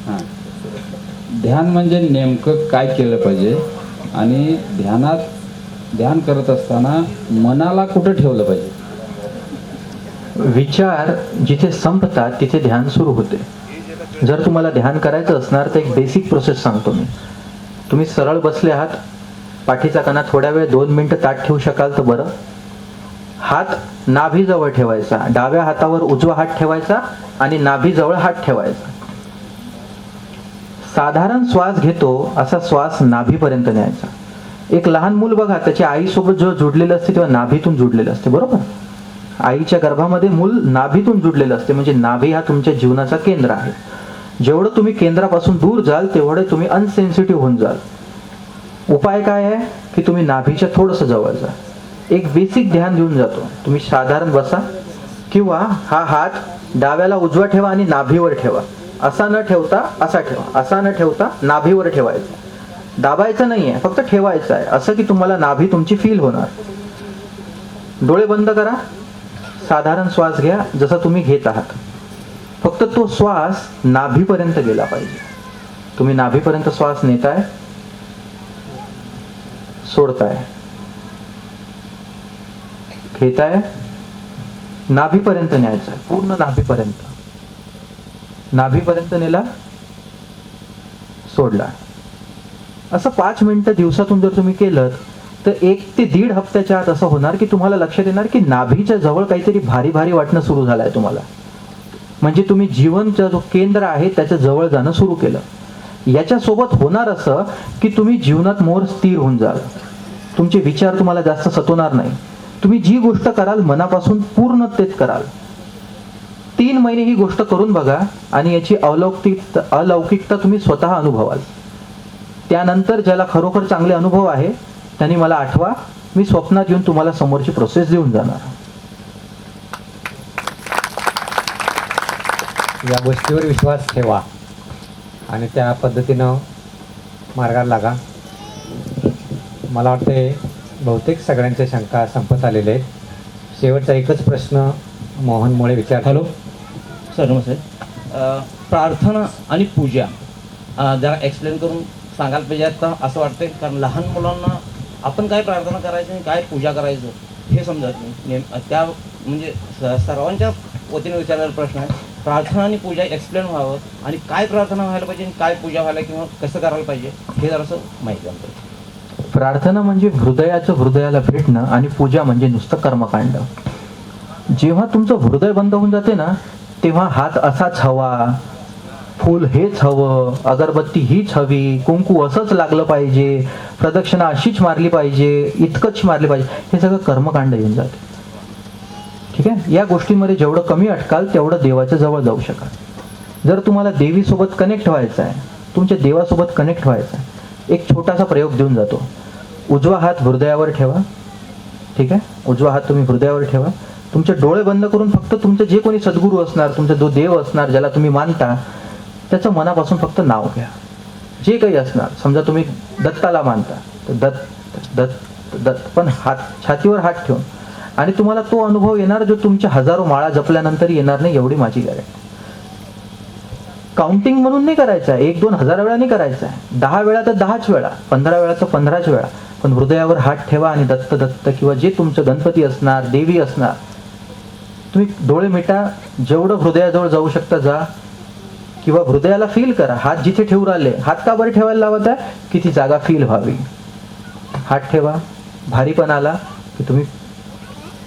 हां, ध्यान म्हणजे नेमकं काय केलं पाहिजे आणि ध्यानात ध्यान करत असताना मनाला कुठं ठेवलं पाहिजे? विचार जिथे संपतात तिथे ध्यान सुरू होते. जर तुम्हाला ध्यान करायचं असणार तर एक बेसिक प्रोसेस सांगतो मी. तुम्ही सरळ बसले आहात, पाठीचा कणा थोड्या वेळ 2 मिनिटं ताट ठेवू शकाल तर बरं. हात नाभीजवळ ठेवायचा, डाव्या हातावर उजवा हात ठेवायचा आणि नाभीजवळ हात ठेवायचा. साधारण श्वास घेतो असा श्वास नाभीपर्यंत न्यायचा. एक लहान मूल बघा, त्याच्या आईसोबत जो जुडलेलं असते तेव्हा नाभीतून जुडलेलं असते, बरोबर. आईच्या गर्भामध्ये मूल नाभीतून जुडलेलं असते, म्हणजे नाभी हा तुमच्या जीवनाचा केंद्र आहे. जेवढं तुम्ही केंद्रापासून दूर जाल तेवढे तुम्ही अनसेन्सिटिव्ह होऊन जाल. उपाय काय आहे की तुम्ही नाभीच्या थोडंसं जवळ जा. एक बेसिक ध्यान देऊन जातो. तुम्ही साधारण बसा किंवा हा हात डाव्याला उजवा ठेवा आणि नाभीवर ठेवा. असा न ठेवता असा ठेवा, असा न ठेवता नाभीवर ठेवायचा. दाबायचं नाहीये, फक्त ठेवायचं आहे, असं की तुम्हाला नाभी तुमची फील होणार. डोळे बंद करा, साधारण श्वास घ्या जसा तुम्ही घेत आहात. फक्त तो श्वास नाभीपर्यंत गेला पाहिजे. तुम्ही नाभीपर्यंत श्वास नेताय, सोडताय, घेताय, नाभीपर्यंत न्यायचं आहे, पूर्ण नाभीपर्यंत. नाभीपर्यंत नेला, सोडला. असं 5 मिनिटं दिवसातून जर तुम्ही केलं तर 1 ते 1.5 हप्त्याच्या आत असं होणार की तुम्हाला लक्षात येणार की नाभीच्या जवळ काहीतरी भारी भारी वाटणं सुरू झालंय तुम्हाला. म्हणजे तुम्ही जीवनचा जो केंद्र आहे त्याच्या जवळ जाणं सुरू केलं. याच्यासोबत होणार असं की तुम्ही जीवनात मोर स्थिर होऊन जाल. तुमचे विचार तुम्हाला जास्त सतवणार नाही. तुम्ही जी गोष्ट कराल मनापासून पूर्णतेत कराल. 3 महिने ही गोष्ट करून बघा आणि याची अलौकिकता तुम्ही स्वतः अनुभवाल. त्यानंतर ज्याला खरोखर चांगले अनुभव आहे त्यांनी मला आठवा, मी स्वप्नात येऊन तुम्हाला समोरची प्रोसेस देऊन जाणार. या गोष्टीवर विश्वास ठेवा आणि त्या पद्धतीनं मार्गाला लागा. मला वाटते बहुतेक सगळ्यांच्या शंका संपत आलेल्या आहेत. शेवटचा एकच प्रश्न मोहन मुळे विचार. हॅलो सर, नमस्ते. प्रार्थना आणि पूजा जरा एक्सप्लेन करून सांगायला पाहिजे. आता असं वाटतं कारण लहान मुलांना आपण काय प्रार्थना करायचं आणि काय पूजा करायचं हे समजत नाही. त्या म्हणजे सर्वांच्या वतीने विचारलेला प्रश्न आहे. प्रार्थना आणि पूजा एक्सप्लेन व्हावं आणि काय प्रार्थना व्हायला पाहिजे आणि काय पूजा व्हायला किंवा कसं करायला पाहिजे हे जरासं माहिती आमचं. प्रार्थना म्हणजे हृदयाचं हृदयाला भेटणं आणि पूजा म्हणजे नुसतं कर्मकांड. जेव्हा तुमचं हृदय बंद होऊन जाते ना तेव्हा हात असाच हवा, फूल हेच हवं, अगरबत्ती हीच हवी, कुंकू असंच लागलं पाहिजे, प्रदक्षिणा अशीच मारली पाहिजे, इतकंच मारली पाहिजे, हे सगळं कर्मकांड येऊन जाते. ठीक आहे. या गोष्टींमध्ये जेवढं कमी अटकाल तेवढं देवाच्या जवळ जाऊ शकाल. जर तुम्हाला देवीसोबत कनेक्ट व्हायचं आहे, तुमच्या देवासोबत कनेक्ट व्हायचं आहे, एक छोटासा प्रयोग देऊन जातो. उजवा हात हृदयावर ठेवा. ठीक आहे. उजवा हात तुम्ही हृदयावर ठेवा. तुमचे डोळे बंद करून फक्त तुमचे जे कोणी सद्गुरू असणार, तुमचा जो देव असणार ज्याला तुम्ही मानता त्याचं मनापासून फक्त नाव घ्या. जे काही असणार, समजा तुम्ही दत्ताला मानता तर दत्त दत्त दत्त, पण हात छातीवर हात ठेवून. आणि तुम्हाला तो अनुभव येणार जो तुमच्या हजारो माळा जपल्यानंतर येणार नाही, एवढी माझी गॅरंटी. काउंटिंग म्हणून नाही करायचं आहे, 1-2 हजार वेळा नाही करायचं आहे, 10 वेळा तर 10च वेळा, 15 वेळा तर 15च वेळा, पण हृदयावर हात ठेवा आणि दत्त दत्त किंवा जे तुमचं गणपती असणार, देवी असणार, तुम्ही डोळे मिटा, जेवढं हृदयाजवळ जाऊ शकता जा. किंवा हृदयाला फील करा. हात जिथे ठेवून राहिले, हात का बरं ठेवायला लावत आहे की ती जागा फील व्हावी. हात ठेवा, भारीपण आला की तुम्ही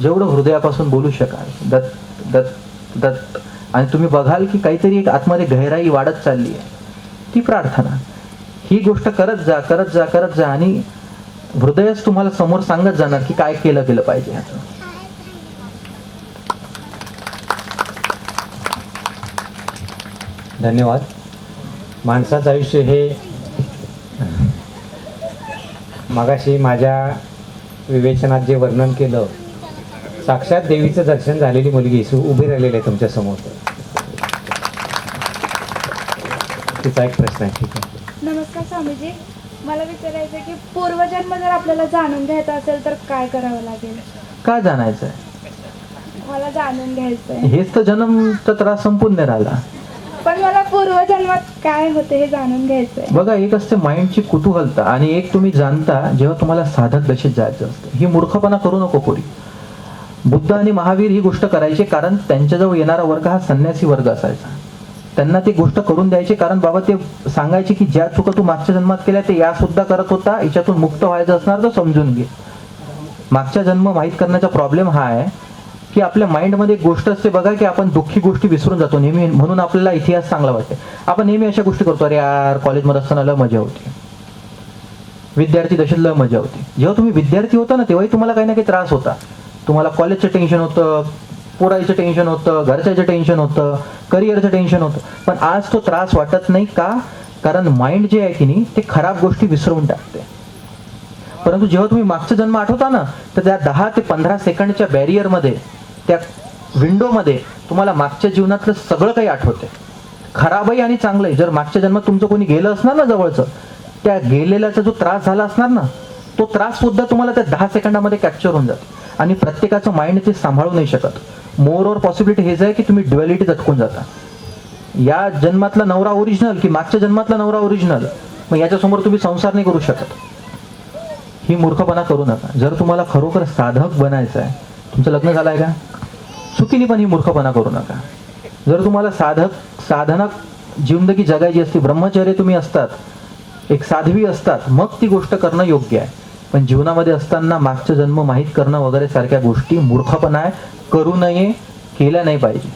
जेवढं हृदयापासून बोलू शकाल दत्त दत्त दत्त, आणि तुम्ही बघाल की काहीतरी एक आतमध्ये गहराई वाढत चालली आहे, ती प्रार्थना. ही गोष्ट करत जा करत जा करत जा आणि हृदयच तुम्हाला समोर सांगत जाणार की काय केलं गेलं पाहिजे ह्याचं. धन्यवाद. माणसाचं आयुष्य हे मगाशी माझ्या विवेचनात जे वर्णन केलं, साक्षात देवीचं दर्शन झालेली मुलगी उभी राहिलेली आहे तुमच्या समोर. तिचा एक प्रश्न आहे. ठीक आहे. नमस्कार स्वामीजी, मला विचारायचं आहे की पूर्वजन्म जर आपल्याला जाणून घ्यायचा असेल तर काय करावं लागेल? का जाणायचंय? मला जाणून घ्यायचंय. हेच तर जन्मचा त्रास संपून नाही राहिला. पण मला पूर्वजन्मात काय होते हे जाणून घ्यायचंय. बघा, एक असते माइंडची कुतूहलता आणि एक तुम्ही जाणता जेव्हा तुम्हाला साधक दशेत जायचं असतं. ही मूर्खपणा करू नको कोणी. बुद्ध आणि महावीर ही गोष्ट करायचे कारण त्यांच्याजवळ येणारा वर्ग हा संन्यासी वर्ग असायचा. त्यांना ती गोष्ट करून द्यायची कारण बाबा ते सांगायचे की ज्या चुका तू मागच्या जन्मात केल्या ते या सुद्धा करत होता, याच्यातून मुक्त व्हायचं असणार तर समजून घे. मागच्या जन्म माहीत करण्याचा प्रॉब्लेम हा आहे की आपल्या माइंडमध्ये एक गोष्ट असते बघा की आपण दुःखी गोष्टी विसरून जातो नेहमी. म्हणून आपल्याला इतिहास चांगला वाटते. आपण नेहमी अशा गोष्टी करतो, अरे यार कॉलेजमध्ये असताना लय मजा होती, विद्यार्थी दशेत लय मजा होती. जेव्हा तुम्ही विद्यार्थी होता ना तेव्हाही तुम्हाला काही ना काही त्रास होता. तुम्हाला कॉलेजचं टेन्शन होतं, पोरायचं टेन्शन होतं, घरच्याचं टेन्शन होतं, करिअरचं टेन्शन होतं. पण आज तो त्रास वाटत नाही का? कारण माइंड जे आहे की नाही ते खराब गोष्टी विसरवून टाकते. परंतु जेव्हा तुम्ही मागचा जन्म आठवता ना तर त्या 10 ते 15 सेकंडच्या बॅरियरमध्ये, त्या विंडोमध्ये तुम्हाला मागच्या जीवनातलं सगळं काही आठवते, खराबही आणि चांगलंही. जर मागच्या जन्मात तुमचं कोणी गेलं असणार ना जवळचं, त्या गेलेल्याचा जो त्रास झाला असणार ना तो त्रास सुद्धा तुम्हाला त्या 10 सेकंदामध्ये कॅप्चर होऊन जाते. आणि प्रत्येकाचं माइंड ते सांभाळू नाही शकत. मोर ओर पॉसिबिलिटी हेच आहे की तुम्ही ड्युअलिटीत अटकून जाता. या जन्मातला नवरा ओरिजिनल की मागच्या जन्मातला नवरा ओरिजिनल, मग याच्यासमोर तुम्ही संसार नाही करू शकत. ही मूर्खपणा करू नका. जर तुम्हाला खरोखर साधक बनायचं आहे, तुमचं लग्न झालं आहे का, चुकीने पण ही मूर्खपणा करू नका. जर तुम्हाला साधना जिंदगी जगायची असते, ब्रह्मचर्य तुम्ही असतात, एक साध्वी असतात, मग ती गोष्ट करणं योग्य आहे. पण जीवनामध्ये असताना मागचं जन्म माहीत करणं वगैरे सारख्या गोष्टी मूर्खपणा आहे, करू नये, केल्या नाही पाहिजे.